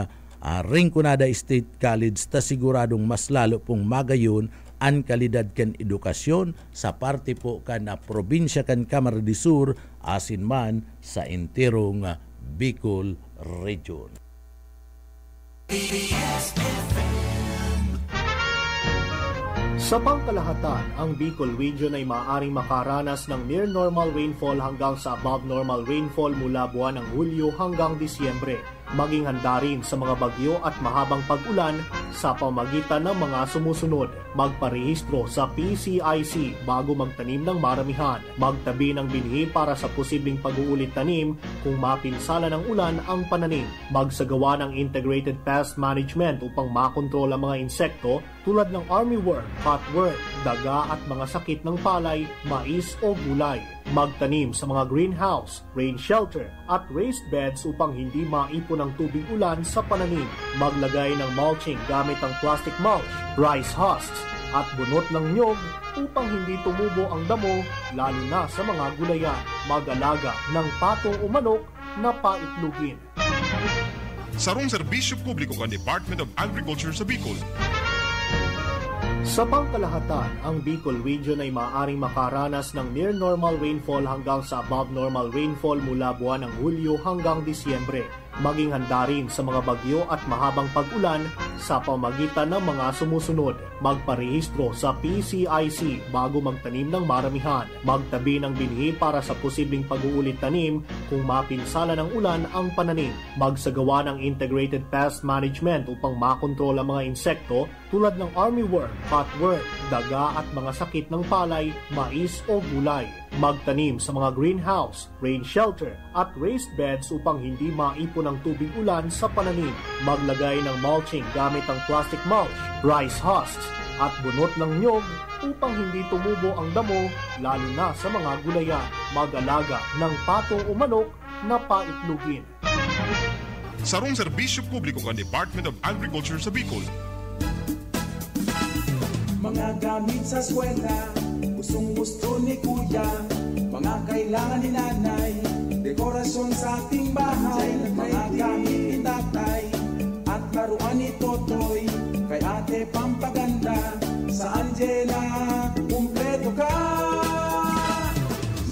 Rinconada State College, ta siguradong mas lalo pong magayon ang kalidad kan edukasyon sa parte po kan probinsya kan Camarines Sur asin man sa enterong Bicol Region.
Sa pangkalahatan, ang Bicol Region ay maaaring makaranas ng near normal rainfall hanggang sa above normal rainfall mula buwan ng Hulyo hanggang Disyembre. Maging handa rin sa mga bagyo at mahabang pag-ulan sa pamagitan ng mga sumusunod. Magparehistro sa PCIC bago magtanim ng maramihan. Magtabi ng binhi para sa posibleng pag-uulit tanim kung mapinsala ng ulan ang pananim. Magsagawa ng integrated pest management upang makontrol ang mga insekto tulad ng armyworm, cutworm, daga at mga sakit ng palay, mais o gulay. Magtanim sa mga greenhouse, rain shelter at raised beds upang hindi maipon ang tubig ulan sa pananim. Maglagay ng mulching gamit ang plastic mulch, rice husks at bunot ng nyog upang hindi tumubo ang damo, lalo na sa mga gulayan. Mag-alaga ng pato o manok na paitlugin.
Sarong serbisyo publiko ng Department of Agriculture sa Bicol.
Sa pangkalahatan, ang Bicol Region ay maaaring makaranas ng near normal rainfall hanggang sa above normal rainfall mula buwan ng Hulyo hanggang Disyembre. Maging handa rin sa mga bagyo at mahabang pag-ulan sa pamagitan ng mga sumusunod. Magparehistro sa PCIC bago magtanim ng maramihan. Magtabi ng binhi para sa posibleng pag-uulit tanim kung mapinsala ng ulan ang pananim. Magsagawa ng integrated pest management upang makontrol ang mga insekto tulad ng armyworm, cutworm, daga at mga sakit ng palay, mais o gulay. Magtanim sa mga greenhouse, rain shelter at raised beds upang hindi maipon ang tubig ulan sa pananim. Maglagay ng mulching gamit ang plastic mulch, rice husks at bunot ng nyog upang hindi tumubo ang damo lalo na sa mga gulayan. Mag-alaga ng pato o manok na paitlugin.
Sarong serbisyo publiko kan Department of Agriculture sa Bicol.
Mga gamit sa eskwela, gustong-gusto ni kuya, mga kailangan ni nanay, dekorasyon sa ating bahay, mga gamit ni tatay, at laruan ni Totoy, kay ate pampaganda, sa Angela, kumpleto ka!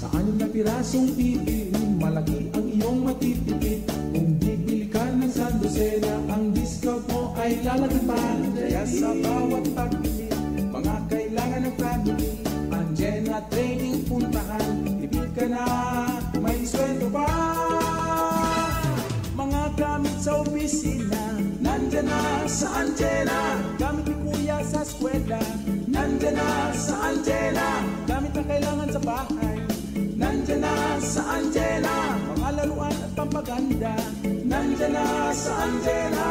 Sa anim na pirasong TV, malaki ang iyong matitipid, kung bibili ka ng Sandosela, ang discount mo ay lalagpan, kaya sa bawat pagbili, mga kailangan ng family, Angela Trading puntahan, tipid ka na, may sweldo pa. Mga gamit sa opisina, nandyan na sa Angela. Gamit ni kuya sa eskwela, nandyan na sa Angela. Gamit na kailangan sa bahay, nandyan na sa Angela. Mga laruan at pampaganda, nandyan na sa Angela.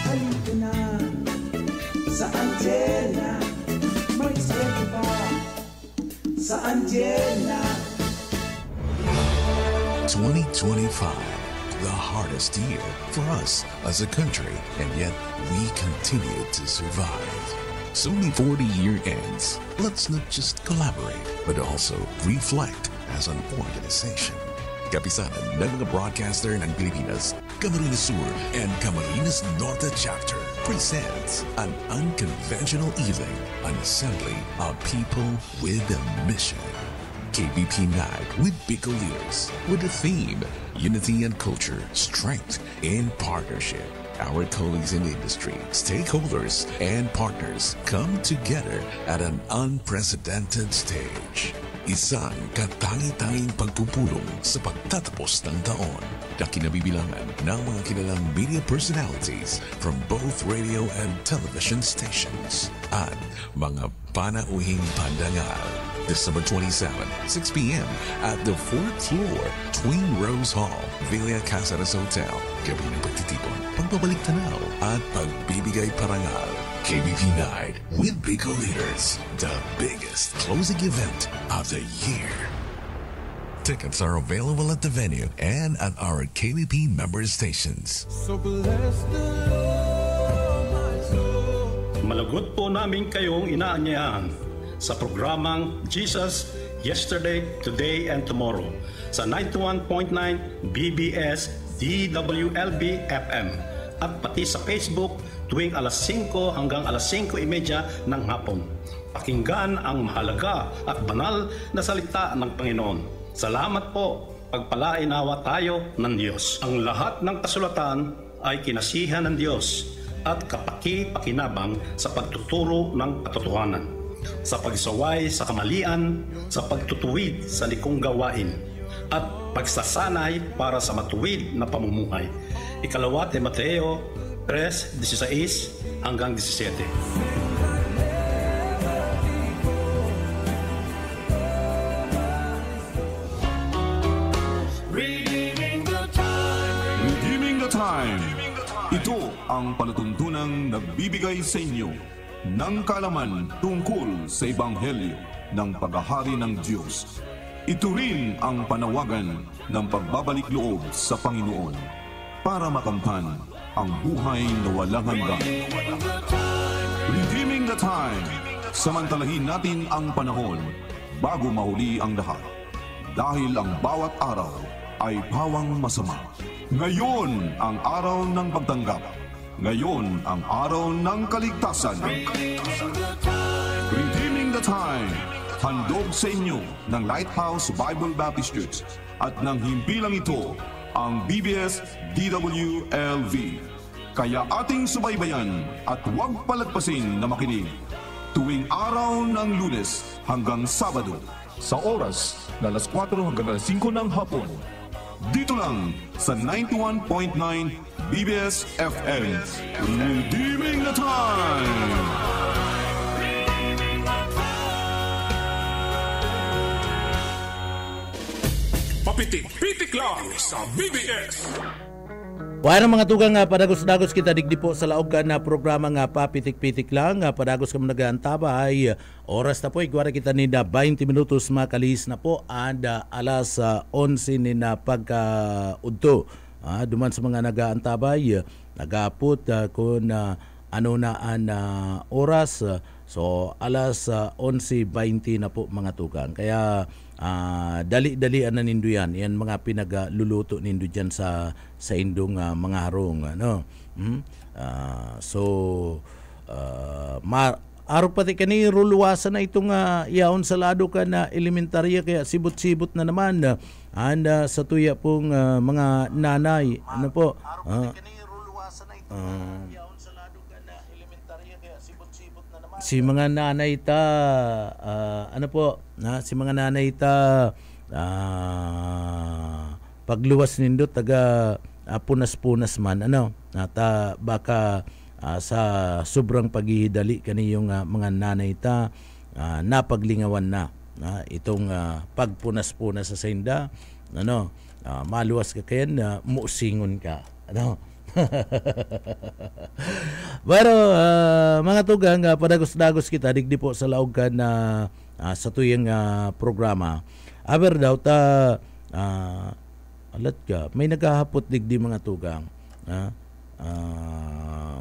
Halika na sa Angela, may sweldo pa sa Angela.
2025, the hardest year for us as a country, and yet we continue to survive. Sony 40-year ends. Let's not just collaborate, but also reflect as an organization. Kapisanan ng mga broadcaster ng Pilipinas, Camarines Sur and Camarines Norte Chapter presents an unconventional evening, an assembly of people with a mission. KBP Night with Bicol leaders with the theme Unity and Culture, Strength in Partnership. Our colleagues in the industry, stakeholders, and partners come together at an unprecedented stage. Isang katangi-tanging pagpupulong sa pagtatapos ng taon na kinabibilangan ng mga kilalang media personalities from both radio and television stations at mga panauhing pandangal. December 27, 6 p.m. at the 4th floor, Twin Rose Hall, Villa Casares Hotel. Gabi ng pagtitipon, pagbabalik tanaw at pagbibigay parangal. KBP Night with Bicol Leaders, the biggest closing event of the year. Tickets are available at the venue and at our KBP member stations.
So bless the Lord, my soul.
Malagot po namin kayong inaanyayahan sa programang Jesus Yesterday, Today, and Tomorrow sa 91.9 BBS DWLB FM at pati sa Facebook tuwing alas 5 hanggang alas 5:30 ng hapon. Pakinggan ang mahalaga at banal na salita ng Panginoon. Salamat po, pagpalain nawa tayo ng Diyos. Ang lahat ng kasulatan ay kinasihan ng Diyos at kapaki-pakinabang sa pagtuturo ng katotohanan, sa pagsaway sa kamalian, sa pagtutuwid sa likong gawain, at pagsasanay para sa matuwid na pamumuhay. Ikalawa Timoteo 3:16 hanggang 17.
Redeeming the time. Ito ang palatuntunang nagbibigay sa inyo ng kaalaman tungkol sa Ebanghelyo ng paghahari ng Diyos. Ito rin ang panawagan ng pagbabalik loob sa Panginoon para makamtan ang buhay na walang hanggan. Redeeming the time. Samantalahin natin ang panahon bago mahuli ang lahat. Dahil ang bawat araw ay pawang masama. Ngayon ang araw ng pagtanggap. Ngayon ang araw ng kaligtasan. Redeeming the time. Handog sa inyo ng Lighthouse Bible Baptist Church at ng himpilang ito ang BBS DWLV. Kaya ating subaybayan at huwag palagpasin na makinig tuwing araw ng Lunes hanggang Sabado sa oras na alas 4 hanggang alas 5 ng hapon. Dito lang sa 91.9 BBS FM. Redeeming the time!
Papitik-pitik lang sa BBS.
Wala mga tugang nga padagos-dagos kita digdi po sa laog ka na programa nga papitik-pitik lang nga padagos ka nag-aantaba ay oras na po igwara kita ni na 20 minutos makalihis na po and alas 11 ni na pagkaudto. Duman sa mga nag-aantabay nagapot kung ano na ang oras so alas 11:20 na po mga tugang. Kaya dali-dalian na nindo yan mga pinagluluto nindo dyan sa indong mga harong ano. Araw pati kani ruluwasan na itong yaon sa lado ka na elementarya kaya sibot-sibot na naman sa tuya pong mga nanay ano po si mga nanay ta ano po si mga nanay ta pagluwas nindo taga punas-punas man ano ta baka sa sobrang paghihidali kaniyong mga nanay ta napaglingawan na itong pagpunas-punas sa sinda ano maluwas ka kayan muusingon ka ano. Pero mga tugang padagos-dagos kita digdi po sa laog ka na sa tuyang programa aber daw ta alat ka may naghahapot digdi mga tugang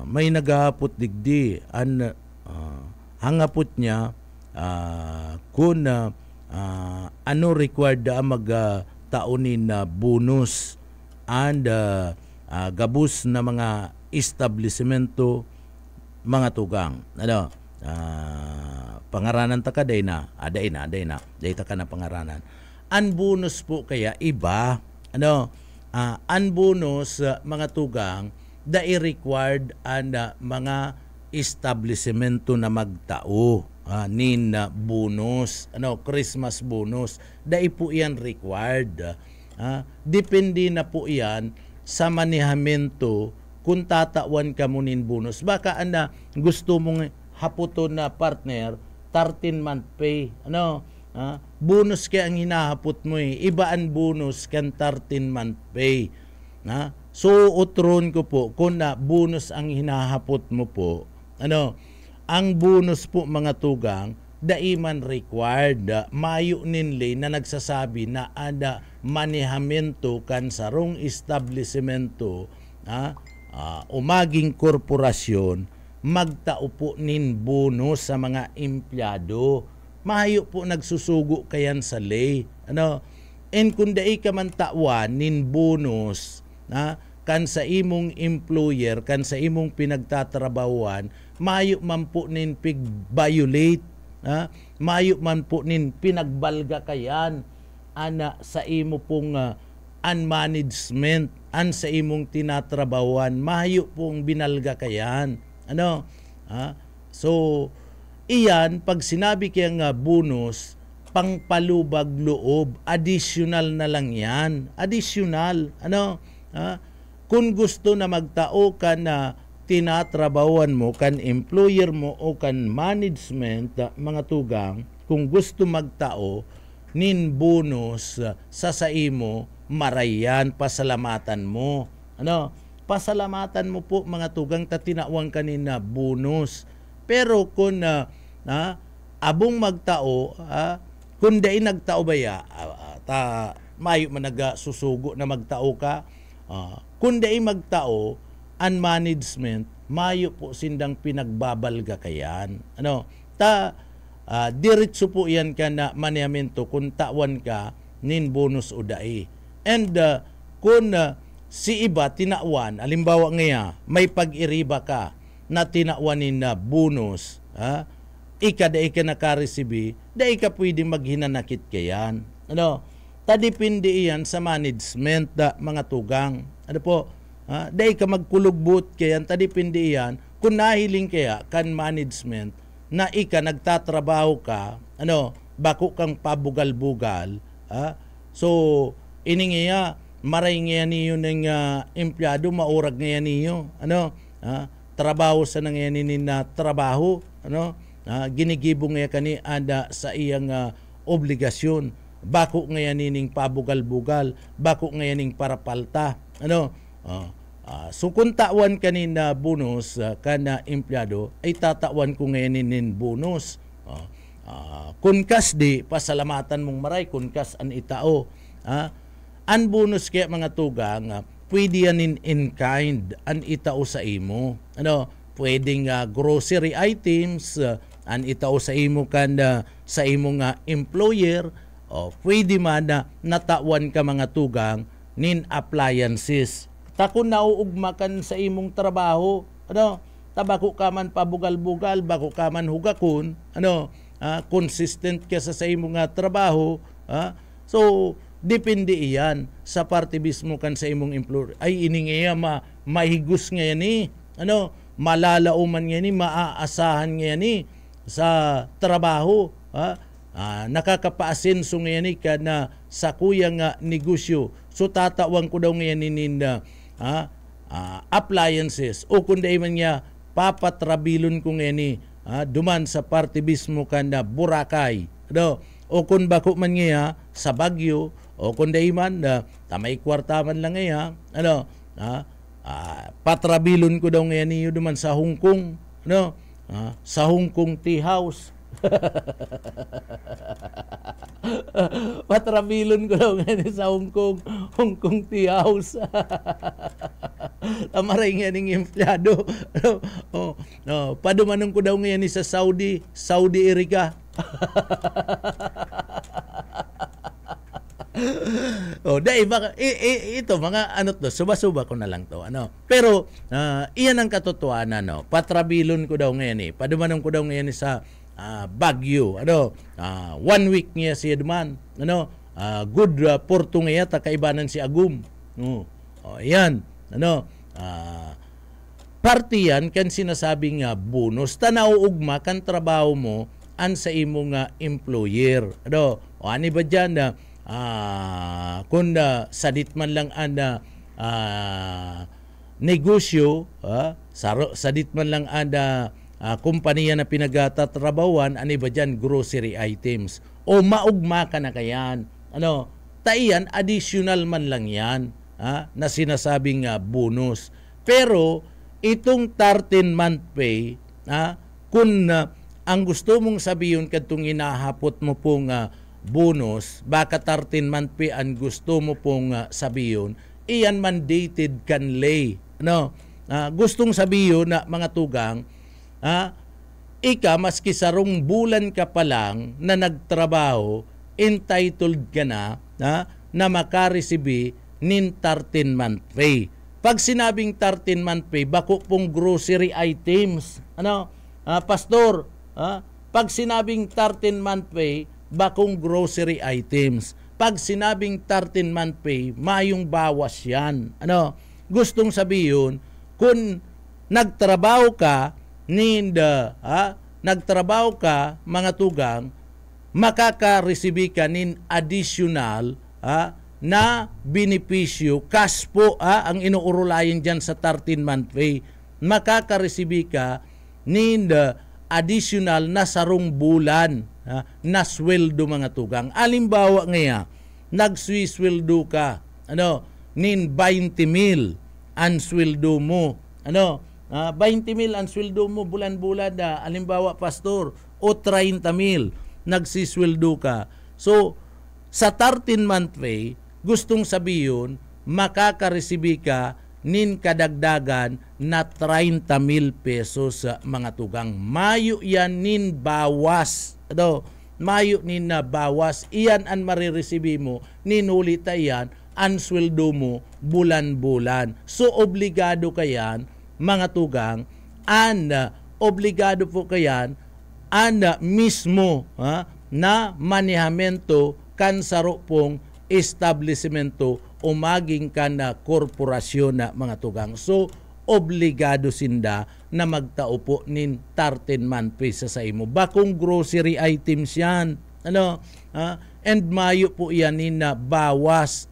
may naghahapot digdi an hangapot niya kung ano required mag taonin na bonus and gabus na mga establishmento mga tugang ano pangaranan ta ka day na day ta ka na pangaranan an bonus po kaya iba ano an bonus mga tugang da required an mga establishmento na magtao nin bonus ano Christmas bonus da po yan required depende na po yan sa manehamento kung tatawan ka mo nin bonus. Baka gusto mong haputon na partner 13-month pay. Ano? Bonus kaya ang hinahapot mo Iba ang bonus kan 13-month pay. So utron ko po kung bonus ang hinahapot mo po. Ano? Ang bonus po mga tugang daiman required mayo ninli na nagsasabi na ada manehamento kan sarong establishmento umaging korporasyon magtao po nin bonus sa mga empleyado mayo po nagsusugo kayan sa lay ano and kung dai ka man tawan nin bonus kan sa imong employer kan sa imong pinagtatrabahuan mayo man po nin pig-violate mayo man po nin pinagbalga kayan sa imo pong unmanagement sa imong tinatrabawan mayo pong binalga kayan ano so iyan pag sinabi kaya bonus pangpalubag loob additional na lang yan additional ano kung gusto na magtao ka na tinatrabawan mo kan employer mo o kan management mga tugang kung gusto magtao nin bonus sa imo marayan pasalamatan mo ano pasalamatan mo po mga tugang ta tinawang kanina bonus pero kung abong magtao kung dai nagtao baya ta mayo man nagasusugo na magtao ka kung dai magtao ang management mayo po sindang pinagbabalga kayan ano ta diretso po yan ka na manehamento kung tawan ka nin bonus o dai and kung si iba tinawan halimbawa ngaya may pag-iriba ka na tinawanin na bonus ika da ika nakaresibi da ika pwede maghinanakit kayan ano tadipindi iyan sa management mga tugang. Ano po? Dahil ka magkulugbot kaya tadipindi iyan kung nahiling kaya kan management na ika nagtatrabaho ka, bako kang pabugal-bugal. So, iningiya, maray ngayon niyo ng empleyado, maurag ngayon niyo. Trabaho sa nangyanin na trabaho, ginigibong ngayon kani anda sa iyang obligasyon. Bako ngayon nining pabugal-bugal, bako ngayon ning parapalta. So kung tawan kanina bonus kana empleyado, ay tatawan ko ngayon nin bonus. Kung kas di, pasalamatan mong maray, kung kas an itao. An bonus kaya mga tugang, pwede yan in kind, an itao sa imo. Pwedeng grocery items, an itao sa imo kan sa imo nga employer, pwede man na natawan ka mga tugang nin appliances. Takon nauugmakan sa imong trabaho, tabako ka man pabugal-bugal, bako ka man hugakon, consistent ka sa imong trabaho, so depende iyan sa parte mismo kan sa imong employer. Ay iningiya mahigos ngayon ni, malalauman ngayon ni, maaasahan ngayon ni sa trabaho, nakakapaasenso ngayon ka na sa kuyang negosyo. So tatawang ko daw ngayon na appliances o kung dahil man niya papatrabilon ko ngayon duman sa parte mismo ka na Boracay. O kung bako man niya sa Baguio o kung dahil man tamay kwarta man lang ngayon patrabilon ko daw ngayon niyo duman sa Hong Kong. Sa Hong Kong Tea House. Patrabilon ko daw ngayon sa Hong Kong Tea House. Amaray nga ning empleyado. Padumanong ko daw ngayon sa Saudi Arabia. Ito mga suba-suba ko na lang to. Pero iyan ang katotohanan, patrabilon ko daw ngayon padumanong ko daw ngayon sa Baguio. 1 week niya siya duman. Good porto ngayon takaibanan si Agum. Ayan. Party yan kan sinasabing bonus tanauugma kan trabaho mo an sa imong employer. Ani ba dyan kung sadit man lang an negosyo, sadit man lang an kumpanya na pinagtatrabawan, ani ba dyan grocery items o maugma ka na kayan. Taiyan additional man lang yan na sinasabing bonus. Pero itong 13-month pay, kung ang gusto mong sabihin katong hinahapot mo pong bonus, baka 13-month pay ang gusto mo pong sabihin, iyan mandated kan lay. Gustong sabihin na mga tugang, ika maski sarong bulan ka pa lang na nagtrabaho, entitled ka na makaresibi nin 13-month pay. Pag sinabing 13-month pay, bako pong grocery items. Pastor, pag sinabing 13-month pay, bakong grocery items. Pag sinabing 13-month pay, mayong bawas yan. Gustong sabihin, kung nagtrabaho ka, mga tugang, makaka-receive ka nin additional na benepisyo, cash po ang inuurulayan dyan sa 13-month pay. Makaka-receive ka nin additional na sarong bulan na sweldo mga tugang. Alimbawa ngayon, nagswisweldo ka, nin 20,000 ang sweldo mo. 20,000 ang sweldo mo bulan-bulan alimbawa pastor, o 30,000 nagsisweldo ka. So, sa 13-month pay, gustong sabihin, makaka-receive ka nin kadagdagan na 30,000 pesos sa mga tugang. Mayo yan nin bawas. Mayo nin na bawas. Iyan ang marireceive mo, ninulita yan, ang sweldo mo bulan-bulan. So, obligado ka yan, mga tugang, obligado po kayan, mismo na manehamento kan saro pong establishmento o maging kan na korporasyon na mga tugang. So obligado sinda na magtao po nin 13 month pay sa imo. Bakong grocery items yan. And mayo po yan nin na bawas.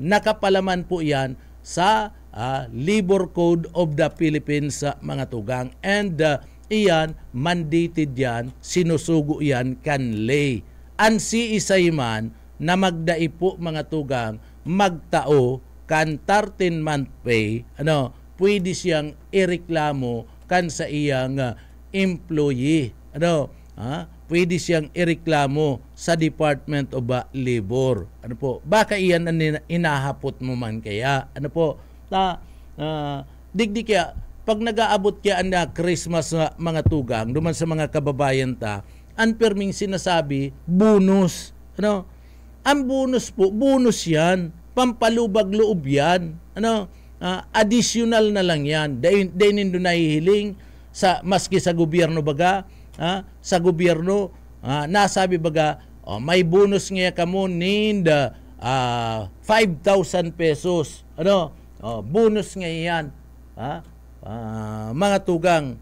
Nakapalaman po yan sa Labor Code of the Philippines sa mga tugang. And iyan, mandated yan, sinusugo yan kanlay. Ansi isay man na magdai po mga tugang magtao kan 13 month pay, pwede siyang ireklamo kan sa iyang employee. Pwede siyang ireklamo sa Department of Labor. Baka iyan ang inahapot mo man kaya. Digdi kaya pag nag-aabot kaya na Christmas mga tugang, duman sa mga kababayan ta, anperming sinasabi, bonus. Ang bonus po, bonus yan. Pampalubag loob yan. Additional na lang yan. Dahil nindo nahihiling sa, maski sa gobyerno baga, sa gobyerno, nasabi baga, may bonus nga kamo ninda 5,000 pesos. Bonus nga yan. Mga tugang.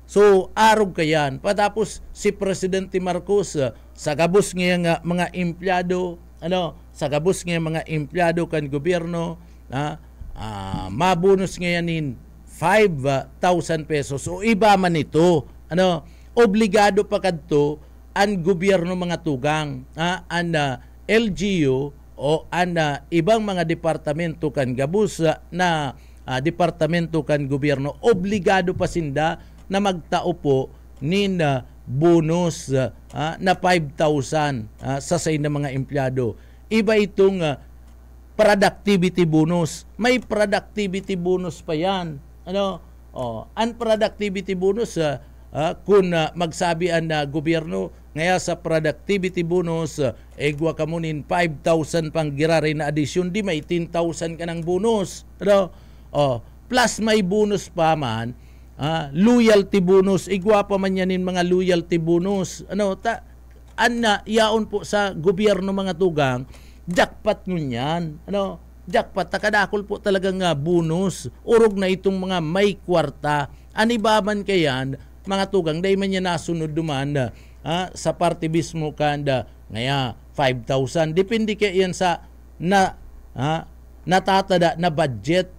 So, arog kayan. Patapos, si Presidente Marcos, sa gabos nga mga empleyado, sa gabos nga mga empleyado kan gobyerno, mabonus nga yanin 5,000 pesos. So, iba man ito. Obligado pa kadto ang gobyerno mga tugang, ang LGU o ang ibang mga departamento kan gabos na departamento kan gobyerno, obligado pa sinda na magtao po nin bonus na 5,000 sa say na mga empleyado. Iba itong productivity bonus. May productivity bonus pa yan. Ang productivity bonus, kung magsabi ang gobyerno, ngaya sa productivity bonus, egwa ka mo nin 5,000 pang girari na addition, di may 10,000 ka ng bonus. Plus may bonus pa man, loyalty bonus, igwa pa man yanin mga loyalty bonus. Yaon po sa gobyerno mga tugang, jackpot nun yan. Jackpot, takadakol po talagang bonus. Urog na itong mga may kwarta. Anibaban kayan, mga tugang, dahil man yan nasunod duman sa party mismo kanda, ngaya 5,000. Depende kayan sa natatada na budget.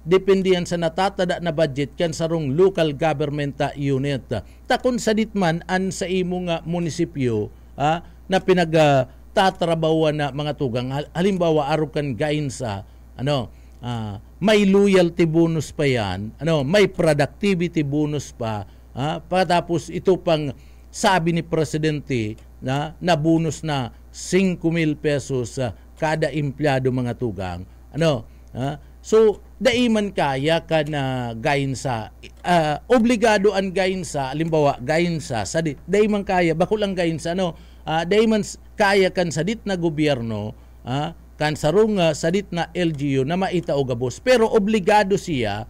Depende yan sa natatada na budget kan sarong local government unit. Takon sa ditman an sa imong munisipyo na pinagtatrabawan na mga tugang, halimbawa arog kan gain sa may loyalty bonus pa yan, may productivity bonus pa, patapos ito pang sabi ni Presidente na bonus na 5,000 pesos kada empleyado mga tugang. So, daiman kaya ka na gain sa, obligado ang gain sa, halimbawa, gain sa daiman kaya, bakul ang gain sa, daiman kaya kan sadit na gobyerno, kan sarong sadit na LGU na maitao gabos. Pero obligado siya,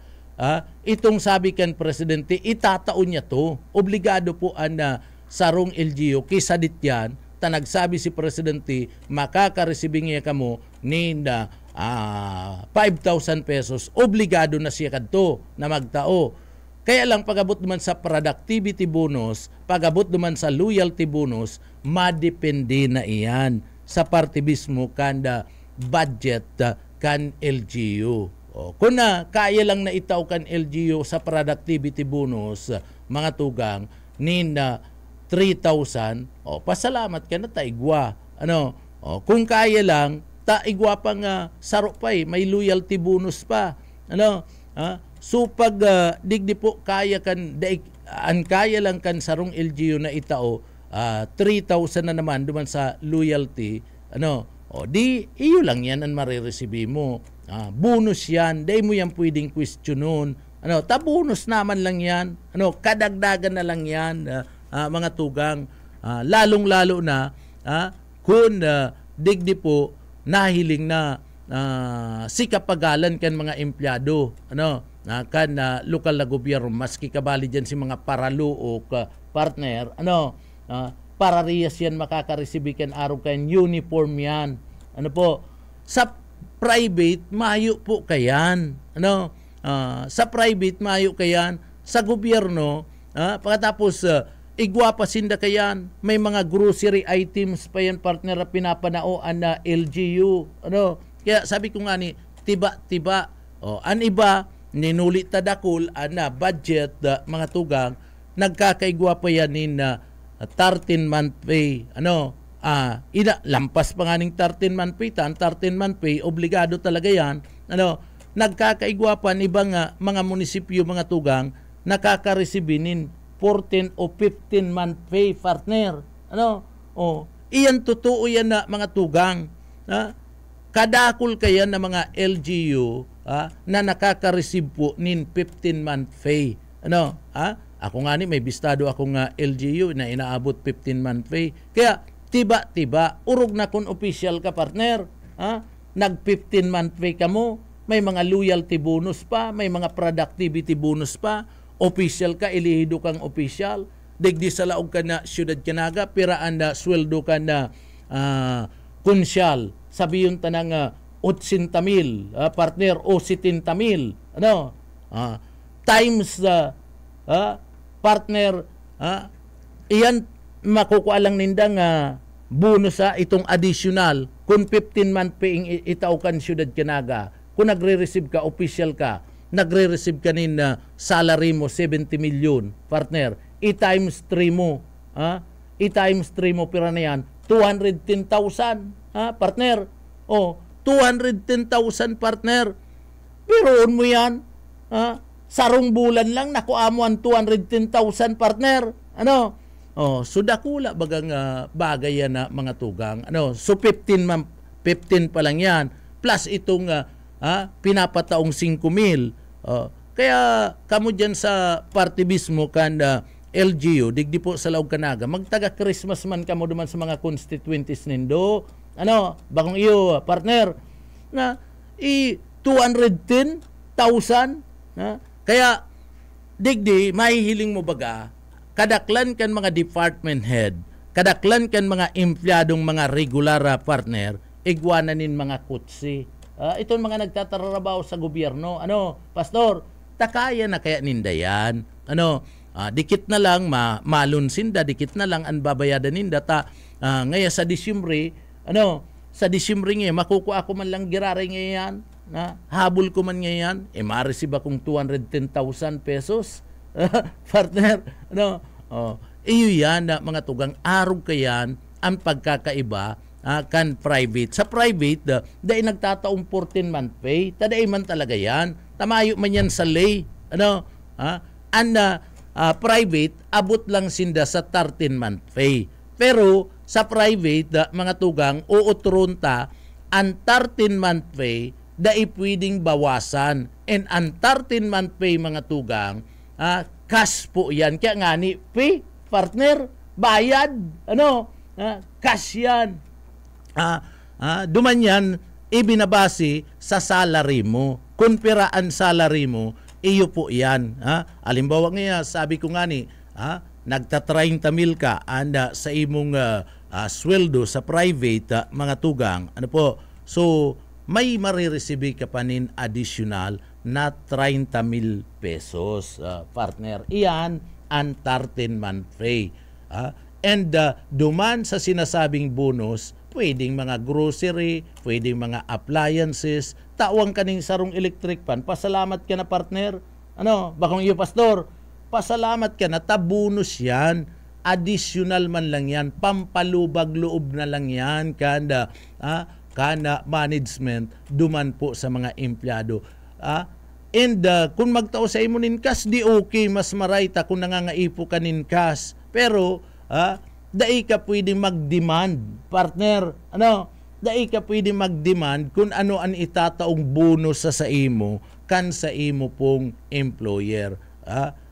itong sabi kan Presidente, itataon niya to. Obligado po ang sarong LGU, kisadit yan, nagsabi si Presidente, makakaresibing niya kamo ni 5,000 pesos, obligado na siya kadto na magtao. Kaya lang pagabot naman sa productivity bonus, pagabot naman sa loyalty bonus, madepende na iyan sa party mismo kanda budget kan LGU. Kung kaya lang na itaw kan LGU sa productivity bonus, mga tugang, ni 3,000, pasalamat ka na taigwa. Kung kaya lang, taigwa pang saro pa may loyalty bonus pa. So pag digdi po kaya kan ang kaya lang kan sarong LGU na itao 3,000 na naman duman sa loyalty, di iyo lang yan ang marireceive mo. Bonus yan, di mo yan pwedeng questionon. Bonus naman lang yan. Kadagdagan na lang yan, mga tugang. Lalong-lalo na kung digdi po nahiling na sikapagalan kan mga empleyado, kan lokal na gobyerno, maski kabali dyan si mga paralo o partner, parariyas yan makakareceive kan araw kan uniform yan. Ano po? Sa private, mayo po kayan. Ano? Sa private, mayo kayan. Sa gobyerno, pagkatapos igwapa sinda kayan, may mga grocery items pa yan, partner, na pinapanaoan na LGU. Ano? Kaya sabi ko nga ni, tiba-tiba. An iba, ninulit tadakol, na budget, mga tugang, nagkakaigwa pa yan in 13-month pay. Ano? Lampas pa nga ng 13-month pay, 13-month pay, obligado talaga yan. Ano? Nagkakaigwapan ibang mga munisipyo, mga tugang, nakaka-receive nin 14 o 15-month pay, partner. Ano? Iyan totoo yan na mga tugang. Kadakol kaya na mga LGU na nakaka-receive po nin 15-month pay. Ano? Ako nga ni may bistado akong LGU na inaabot 15-month pay. Kaya tiba-tiba, urog na kung official ka, partner. Nag 15-month pay ka mo, may mga loyalty bonus pa, may mga productivity bonus pa, official ka, ilihido kang official, digdi sa laog ka na siyudad Kanaga, piraan na sweldo ka na kunsyal, sabi yung tanang 80,000, partner, o 70,000, ano, times, partner, iyan, makukuha lang nindang bonus itong additional kung 15-month paying itaw kan siyudad Kanaga. Kung nagre-receive ka, official ka, nagre-receive ka nin salary mo 70 million, partner, i-times 3 mo, i-times 3 mo, pira na yan, 210,000, partner, 210,000, partner, pero mo yan, sarong bulan lang, nakuha mo ang 210,000, partner, ano, sudakula bagang bagay yan na mga tugang, ano, so 15 pa lang yan, plus itong pinapataong 5,000. Kaya kamo dyan sa party mismo kan LGU, digdi po sa Laog Kanaga, magtaga Christmas man kamo duman sa mga constituencies nindo. Ano, bagong iyo, partner, na 210,000. Kaya digdi, mahihiling mo baga, kadaklan kan mga department head, kadaklan kan mga empleyadong mga regular partner, igwananin mga kutsi. Itong mga nagtatrabaho sa gobyerno, ano, pastor, takaya na kaya ninda yan. Ano, dikit na lang malunsinda, dikit na lang ang babayadan ninda ta ngaya sa Disyembre, ano, sa Disyembre ngayon makukuha ko man lang girare ngayon, habol ko man ngayon, ma-receive akong 210,000 pesos. Partner, ano, iyo yan na mga tugang arog kayan ang pagkakaiba kan private. Sa private, dahil nagtataong 14-month pay, tadaay man talaga yan. Tamayo man yan sa lay. Ano? Private, abot lang sinda sa 13-month pay. Pero sa private, mga tugang, uutronta, ang 13-month pay, dahil pwedeng bawasan. And ang 13-month pay, mga tugang, cash po yan. Kaya nga ni, pay, partner, bayad, ano? Cash yan. Duman yan, ibinabase sa salary mo. Kung piraan salary mo, iyo po yan. Alimbawa nga, sabi ko nga ni, nagta-30,000 ka sa imong sweldo sa private, mga tugang. Ano po? So, may marireceive ka pa nin additional na 30,000 pesos, partner. Iyan ang 13-month pay. And duman sa sinasabing bonus, pwedeng mga grocery, pwedeng mga appliances, tawang kaning sarong electric pan, pasalamat ka na, partner. Ano, bakong iyo, pastor, pasalamat ka na, tabunus yan, additional man lang yan, pampalubag loob na lang yan, kana management, duman po sa mga empleyado. And kung magtao sa imo nin cash, di okay, mas marayta kung nangangaipo ka nin cash. Pero, dai ka pwedeng mag-demand, partner. Ano? Dai ka pwedeng mag-demand kung ano ang itataong bonus sa imo kan sa imo pong employer.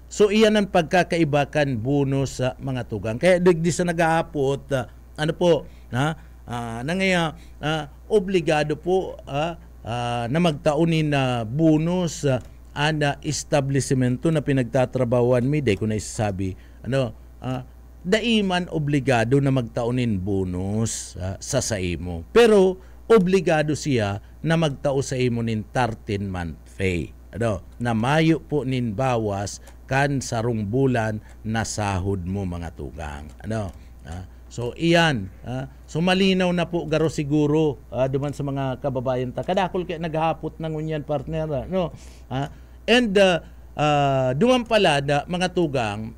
So iyan ang pagkakaiba kan bonus sa mga tugang. Kaya digdi sa nag-aapot, ano po, nangaya obligado po na magtaunin na bonus establishmento na pinagtatrabawan mi, di ko na isasabi. Ano? daiman obligado na magtaunin bonus sa imo. Pero obligado siya na magtao sa imo nin 13-month pay. Na mayo po nin bawas kan sarong bulan na sahod mo mga tugang. So iyan, so malinaw na po garo siguro duman sa mga kababayan ta. Kadakol kay naghapot ng unyan partner, and duman pala da, mga tugang,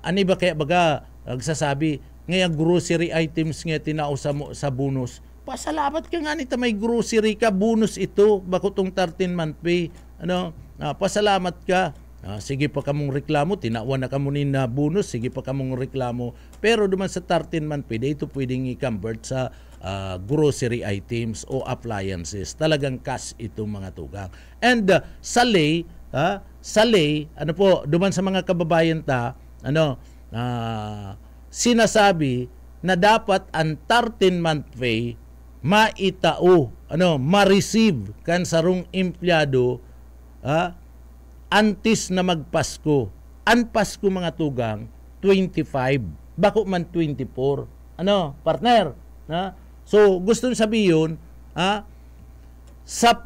ani ba kaya baga nagsasabi ngaya grocery items nga tinausa mo sa bonus. Pasalamat ka nga nita may grocery ka, bonus ito bako tong 13-month pay. Pasalamat ka. Sige pa kamong reklamo, tinawa na kamo nin na bonus, sige pa kamong reklamo. Pero duman sa 13-month pay, ito pwedeng i-convert sa grocery items o appliances. Talagang cash ito mga tugang. And sa lay, duman sa mga kababayan ta, sinasabi na dapat ang 13-month pay maitao, ma-receive kan sarong empleyado antes na magpasko. Ang Pasko mga tugang 25, bako man 24. Partner? So gusto sabihin, sa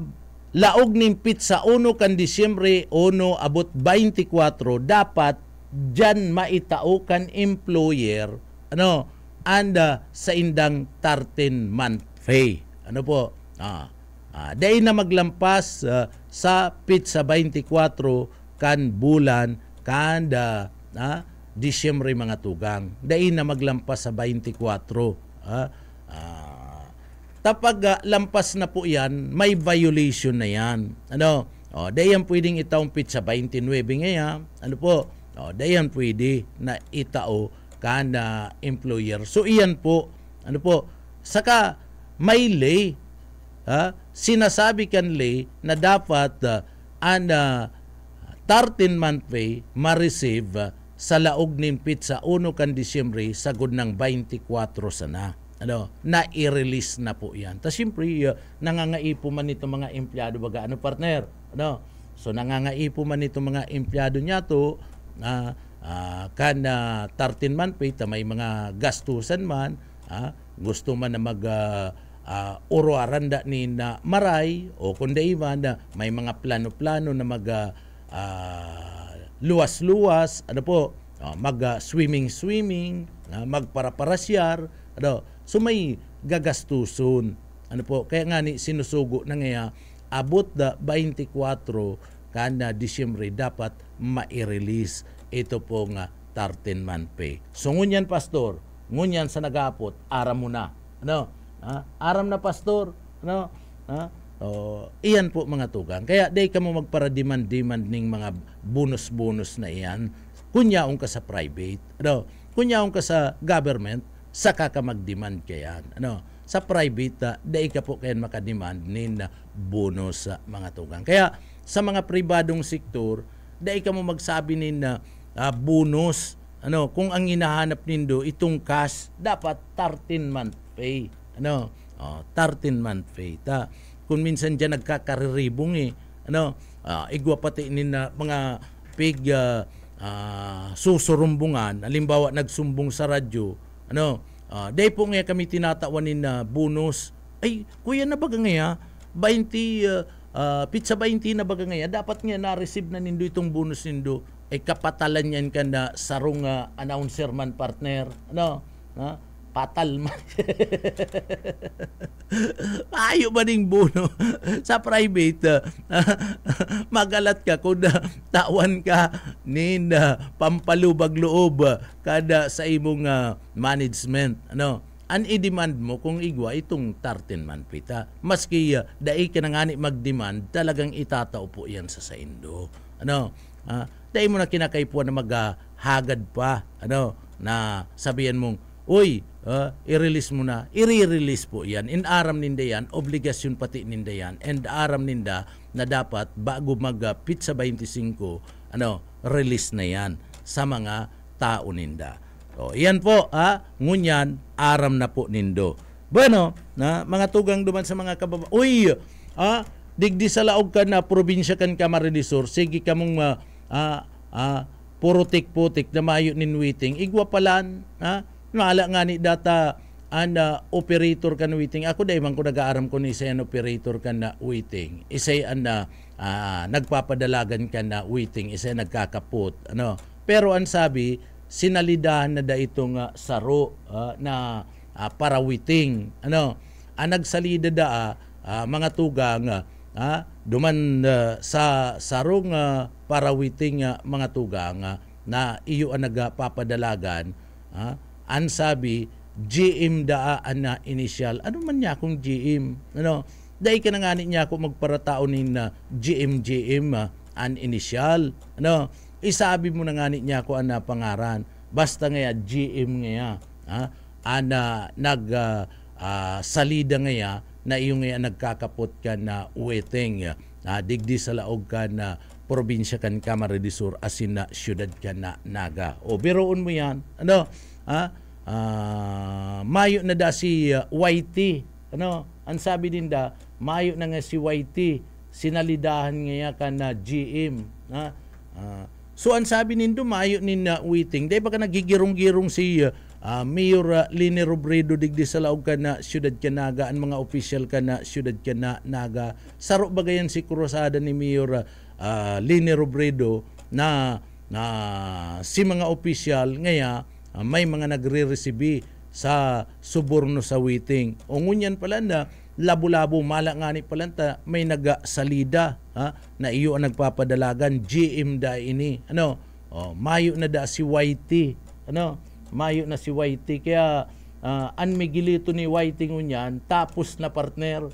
laog ning pizza 1 kan Disyembre 1 abot 24 dapat diyan maitao kan employer sa indang 13-month pay. Dahil na maglampas sa pizza 24 kan bulan kan Disyembre mga tugang. Dahil na maglampas sa 24. Tapag lampas na po yan, may violation na yan. Dahil yan pwedeng itaong pizza 29 ngayon. Dahil yan pwede na itao kan employer. So iyan po, saka may lay, sinasabi kan lay na dapat ang 13-month pay ma-receive sa laog nin pizza 1 kan Disyembre sagod ng 24 sana. Na i-release na po yan. Ta siyempre, nangangaipo man ito mga empleyado baga, partner? So nangangaipo man ito mga empleyado niya to, kan 13-month pay, ta may mga gastusan man, gusto man na mag uruaranda ni na maray o kundi iba na may mga plano-plano na mag luwas-luwas, mag swimming, magparaparasyar, so may gagastuson. Kaya nga ni sinusugo na ngaya abot da 24 kana Disyembre dapat ma-release ito po nga 13-month pay. So ngunyan pastor, ngunyan sa nagapot, aram mo na. Aram na pastor, iyan po mga tugang. Kaya day ka mo magpara-demand ning mga bonus-bonus na iyan. Kunyaong ka sa private, kunyaong ka sa government, saka ka mag-demand kayan. Sa private, day ka po kayan makademand nin bonus sa mga tugang. Kaya sa mga pribadong sektor, day ka mo magsabi nin bonus. Kung ang hinahanap nindo itong cash, dapat 13-month pay. 13-month pay. Kung minsan dyan nagkakariribong igwa pati nina mga pig susurumbungan, halimbawa nagsumbong sa radyo, dahil po nga kami tinatawanin na bonus. Ay, kuya na baga nga 20 pizza 20 na baga nga dapat nga na-receive na nindo itong bonus nindo. Ay kapatalan yan ka na sarong announcer man partner. Patal man. Ayaw ba ning bono sa private? Magalat ka kung tawan ka nin pampalubag loob kada sa imong management. An i-demand mo kung igwa itong 13-month pita. Maski dai ka nangani mag-demand, talagang itatao po yan sa indo. Dahil mo na kinakaipuan na maghagad pa, na sabihan mong, uy, i-release mo na. I-release po yan. In aram ninda yan, obligasyon pati ninda yan. And aram ninda na dapat bago mag-pizza 25, release na yan sa mga tao ninda. So, yan po, ngunyan, aram na po nindo. Bueno, mga tugang duman sa mga kababa. Uy, digdi sa laog ka na probinsya kan Camarines Sur, sige ka mong purutik-putik na mayo nin witing igwa palan ha nala nga ni data operator kan witing ako dai man ko nag-aaram ko ni isa operator kan na witing isa nagpapadalagan kan na witing isa nagkakaput pero ang sabi sinalidahan na da itong saro na para witing ang nagsalida da mga tugang duman sa sarong parawiting mga tugang na iyo ang nagpapadalagan ang sabi GM na initial ano man niya kung GM dahil ka na nga niya ako magparataonin na GM an initial isabi mo na nga niya ako ang pangaran basta nga GM nga salida nga na iyong nagkakapot ka na weteng digdi sa laog ka na probinsya kan Camarines Sur asin na syudad ka na Naga o biroon mo yan mayo na da si YT ang sabi din da mayo na nga si YT sinalidahan nga ka na GM so ang sabi nindo mayo nin witing dahil baka nagigirong-girong si Mayor Lini Robredo digdi sa laog ka na syudad ka Naga ang mga official ka na syudad ka na Naga saro bagayan si kurosada ni Mayor Lini Robredo na si mga official ngaya may mga nagre-resibi sa suborno sa witing o ngunyan pala na labo-labo mala nga ni palanta may nagasalida na iyo ang nagpapadalagan GM da ini mayo na da si YT mayo na si YT kaya an migilito ni YT ngunyan tapos na partner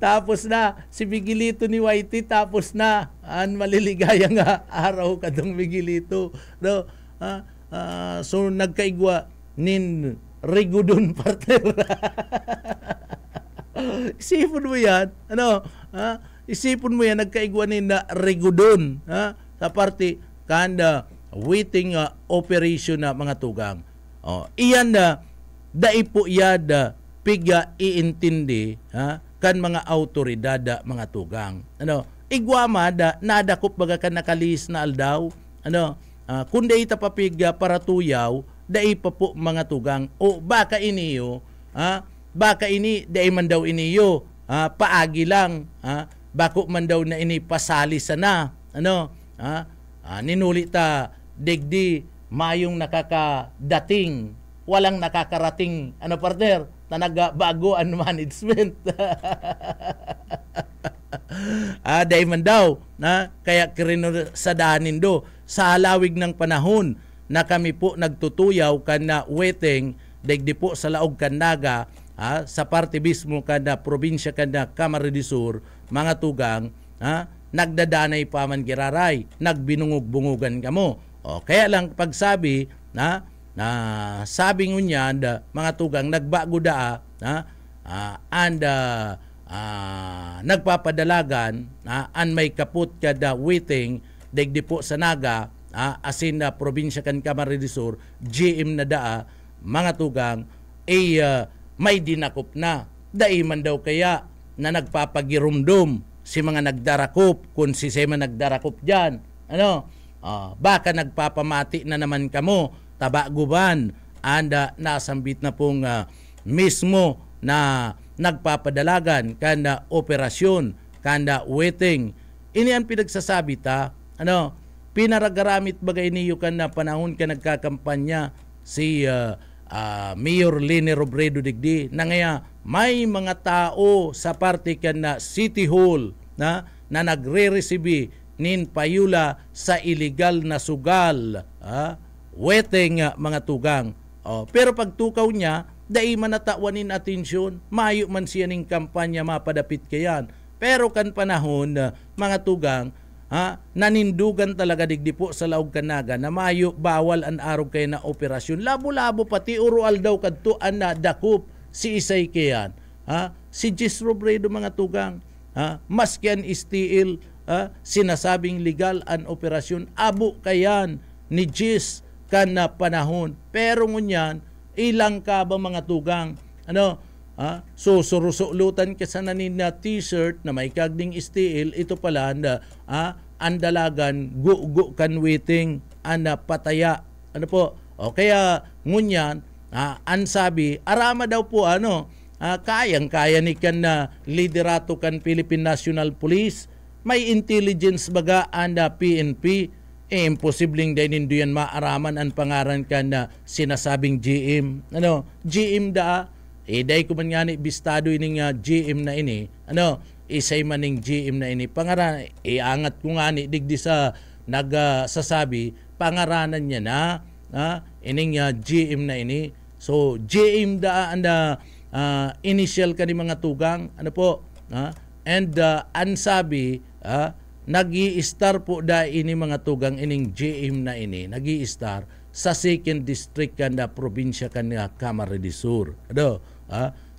tapos na si Miguelito ni YT tapos na an maliligaya nga araw kadong Miguelito so nagkaigwa nin Rigudon partner isipon mo yan isipon mo yan nagkaigwa nin Rigudon sa parte kanda waiting operation na mga tugang iyan na daipo yada piga iintindi kan mga autoridad mga tugang igwama da nadakop baga kan nakalis na aldaw kundi ita papiga para tuyaw dai pa po mga tugang o baka iniyo baka ini dai man daw iniyo paagi lang bako man daw na ini pasali sana ninulita digdi mayong nakakadating walang nakakarating partner na nagbago ang management dahil man daw kaya kirino sa dahanin do sa halawig ng panahon na kami po nagtutuyaw kan na weteng digdi po sa laog kan Naga sa parte mismo kan na probinsya kan na Camarines Sur mga tugang nagdadanay pa man giraray nagbinungog-bungugan kamo kaya lang pagsabi sabi ngunyan mga tugang nagbago da nagpapadalagan an may kaput kada waiting digdi po sa Naga asin na probinsya kan Camarines Sur GM na da mga tugang may dinakop na dai man daw kaya na nagpapagirumdum si mga nagdarakop kung si Sema nagdarakop dyan baka nagpapamati na naman kamo tabaguban anda nasambit na pong mismo na nagpapadalagan kanda operasyon kanda waiting ini ang pinagsasabi ta pinaragaramit bagay niyo kan na panahon ka nagkakampanya si Mayor Lini Robredo digdi na ngaya may mga tao sa parte kan na City Hall na nagre-resibi nin payula sa illegal na sugal weteng mga tugang pero pagtukaw niya dai manatawanin atensyon mayo man siya ning kampanya mapadapit kayan pero kan panahon mga tugang nanindugan talaga digdi po sa laog kan Naga na mayo bawal an araw kay na operasyon labo-labo pati urual daw kadto an dakop si isay kayan si Jis Robredo mga tugang maski an istiil sinasabing legal an operasyon abo kayan ni Jis kan na panahon pero ngunyan ilang ka ba mga tugang surusulutan ka sa nanin na t-shirt na may kagning STL, ito pala na andalagan gu kan waiting pataya. Ano po? O kaya ngunyan, ansabi, arama daw po kayang-kaya ni kan na liderato kan Philippine National Police, may intelligence baga PNP, imposibleng din nindo yan maaraman ang pangaran kan na sinasabing GM. GM da, day ko man nga ni bistado ining GM na ini, isay maning GM na ini, pangaran, iangat ko nga ni, digdi sa nagsasabi, pangaranan niya na, ining GM na ini. So, GM da, initial ka ni mga tugang, and ansabi, nag-i-star po da ini mga tugang ining GM na ini, nag-i-star sa 2nd District kan na probinsya kan na Camarines Sur.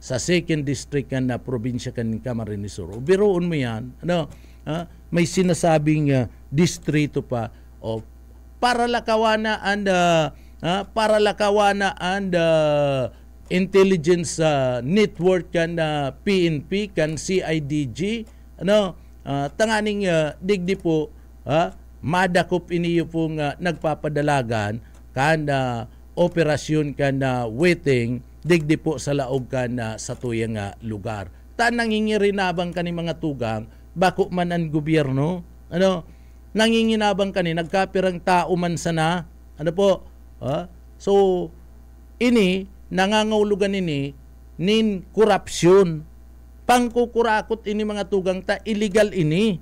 Sa 2nd District kan na probinsya kan ni Camarines Sur. Biroon mo yan, may sinasabing distrito pa, para lakawana and intelligence network kan PNP kan CIDG, tanganing digdi po, madakop iniyo pong nagpapadalagan kan operasyon kan waiting digdi po sa laog kan sa tuyang lugar. Nangingirinabang ka ni mga tugang, bako man ang gobyerno, nanginginabang ka ni, nagkapirang tao man sana, so, ini, nangangahulugan ini, nin korupsyon. Pangkukurakot ini mga tugang illegal ini.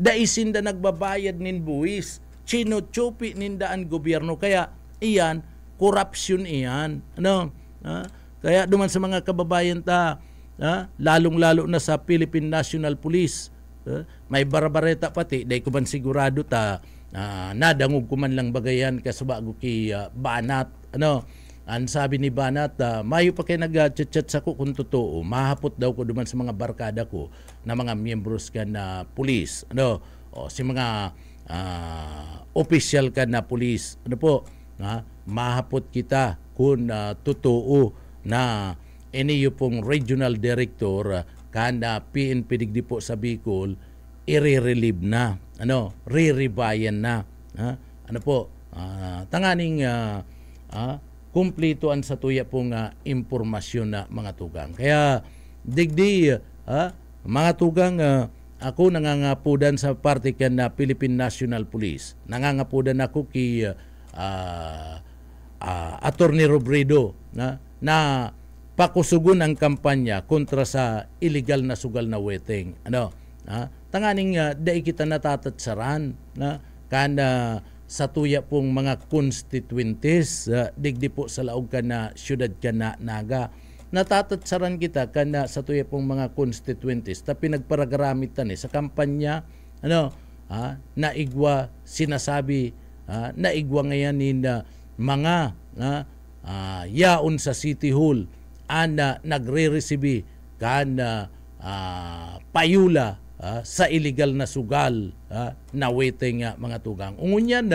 Daisin da nagbabayad nin buwis. Chino-chupi nindaan gobyerno. Kaya, iyan, korupsyon iyan. Kaya duman sa mga kababayan lalong-lalo na sa Philippine National Police, may barabareta pati, dahil ko man sigurado nadangog ko man lang bagayan kasubago ki Banat. Ang sabi ni Banat, mayo pa kayo nag-chat sa ko kung totoo, mahapot daw ko duman sa mga barkada ko na mga miyembros ka na police, si mga official ka na police, mahapot kita kung totoo na iniyo pong regional director kana PNP digdi po sa Bicol, i-relieve na, re-rebayan na, tanganing kumplito an sa tuya pong impormasyon na mga tugang. Kaya digdi mga tugang, ako nangangapudan sa parte kan na Philippine National Police. Nangangapudan ako kay Attorney Robredo na pakusugon ang kampanya kontra sa illegal na sugal na weteng. Tanganing dai kita natatatsaran kana sa tuya pong mga constituentes digdi po sa laog ka na syudad ka na Naga. Natatatsaran kita kana sa tuya pong mga constituentes ta pinagparagaramit sa kampanya naigwa sinasabi naigwa ngayon ni mga yaon sa City Hall nagre-receive kana payula sa illegal na sugal na waiting mga tugang. Ungunyan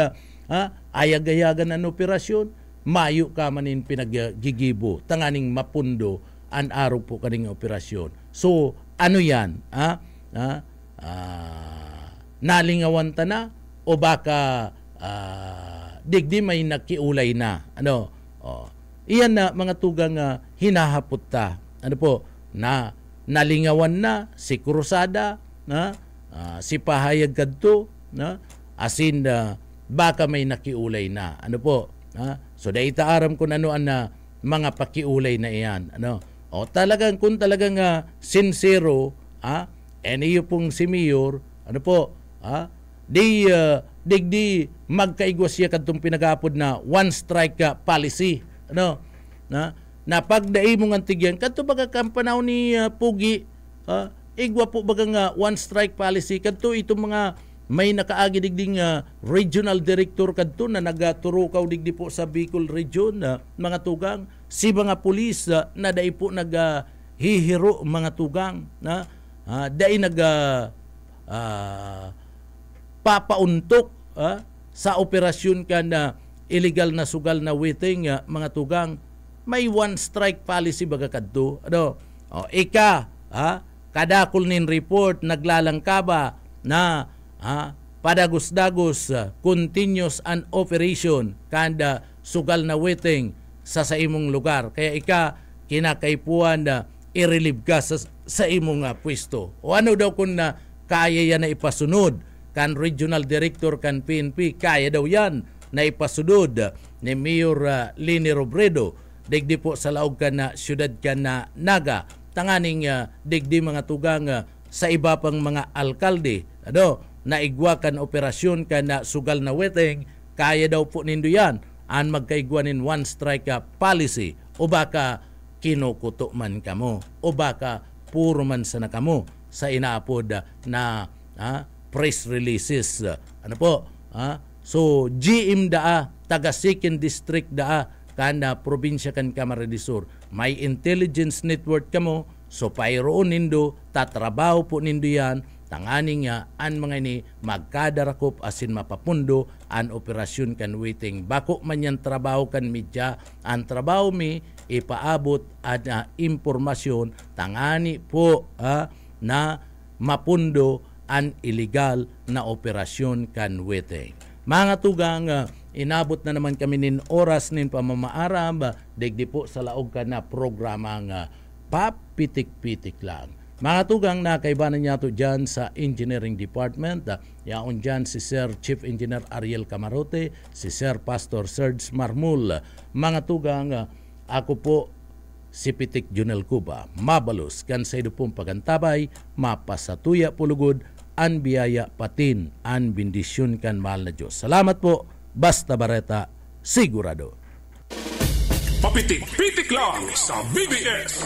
ayag-ayagan ang operasyon, mayo ka manin pinaggigibo, tanganing mapundo an araw po kaning operasyon. So, ano yan? Nalingawan ta na o baka digdi may nakiulay na? Iyan na mga tugang hinahapot ta. Na nalingawan na si Cruzada, si Pahayag kadto, asin baka may nakiulay na. So daita aram ko na mga pakiulay na iyan. Talagang kung talagang sincero, iyo pong si Mayor, digdi magkaigwas siya kadtong pinagapod na one strike policy. Na pagdai mo nga tigyan, kadto baga kampanaw ni Pugi, igwa po baga nga one strike policy, kadto itong mga may nakaagi digding regional director kadto na nagaturukaw digdi po sa Bicol region, mga tugang, si mga pulis na dai po naghihiro mga tugang, dai papauntok sa operasyon ka na illegal na sugal na waiting mga tugang. may one strike policy baga kadto. Ano? Ika, kadakol nin report naglalangkaba na padagos-dagos continuous an operation kanda sugal na waiting sa imong lugar. Kaya ika kinakaipuan na i-relieve ka sa imong pwesto. O ano daw kung na kaya yan na ipasunod kan regional director kan PNP, kaya daw yan na ipasunod ni Mayor Lini Robredo. Digdi po sa laog ka na syudad ka na Naga. Tanganing digdi mga tugang sa iba pang mga alkalde. Na igwakan operasyon ka na sugal na weteng, kaya daw po nindo yan. An magkaigwanin one strike policy. O baka kinukuto man kamo. O baka puro man sana kamo sa inaapod na press releases. Ano po? So, GM daa, taga 2nd District daa, kana probinsya kan Camarines Sur. May intelligence network kamo, so payroon nindo, tatrabaho po nindo yan, tanganing nga, an mga ini magkadarakop asin mapapundo, an operasyon kan waiting. Bako man yan trabaho kan media, an trabaho mi, ipaabot at impormasyon, tangani po na mapundo an illegal na operasyon kan waiting. Mga tugang, inabot na naman kami nin oras nin pamamaaram, digdi po sa laog ka na programang papitik-pitik lang. Mga tugang, nakaibanan niya to dyan sa Engineering Department. Yaon dyan si Sir Chief Engineer Ariel Camarote, si Sir Pastor Serge Marmul. Mga tugang, ako po si Pitik Junel Cuba, mabalos kan sa ido pong pagantabay, mapasatuya pulugod, an biyaya patin, an bendisyon kan mahal na Diyos. Salamat po, Basta Barreta, sigurado.
Papitik-pitik lang sa BBS.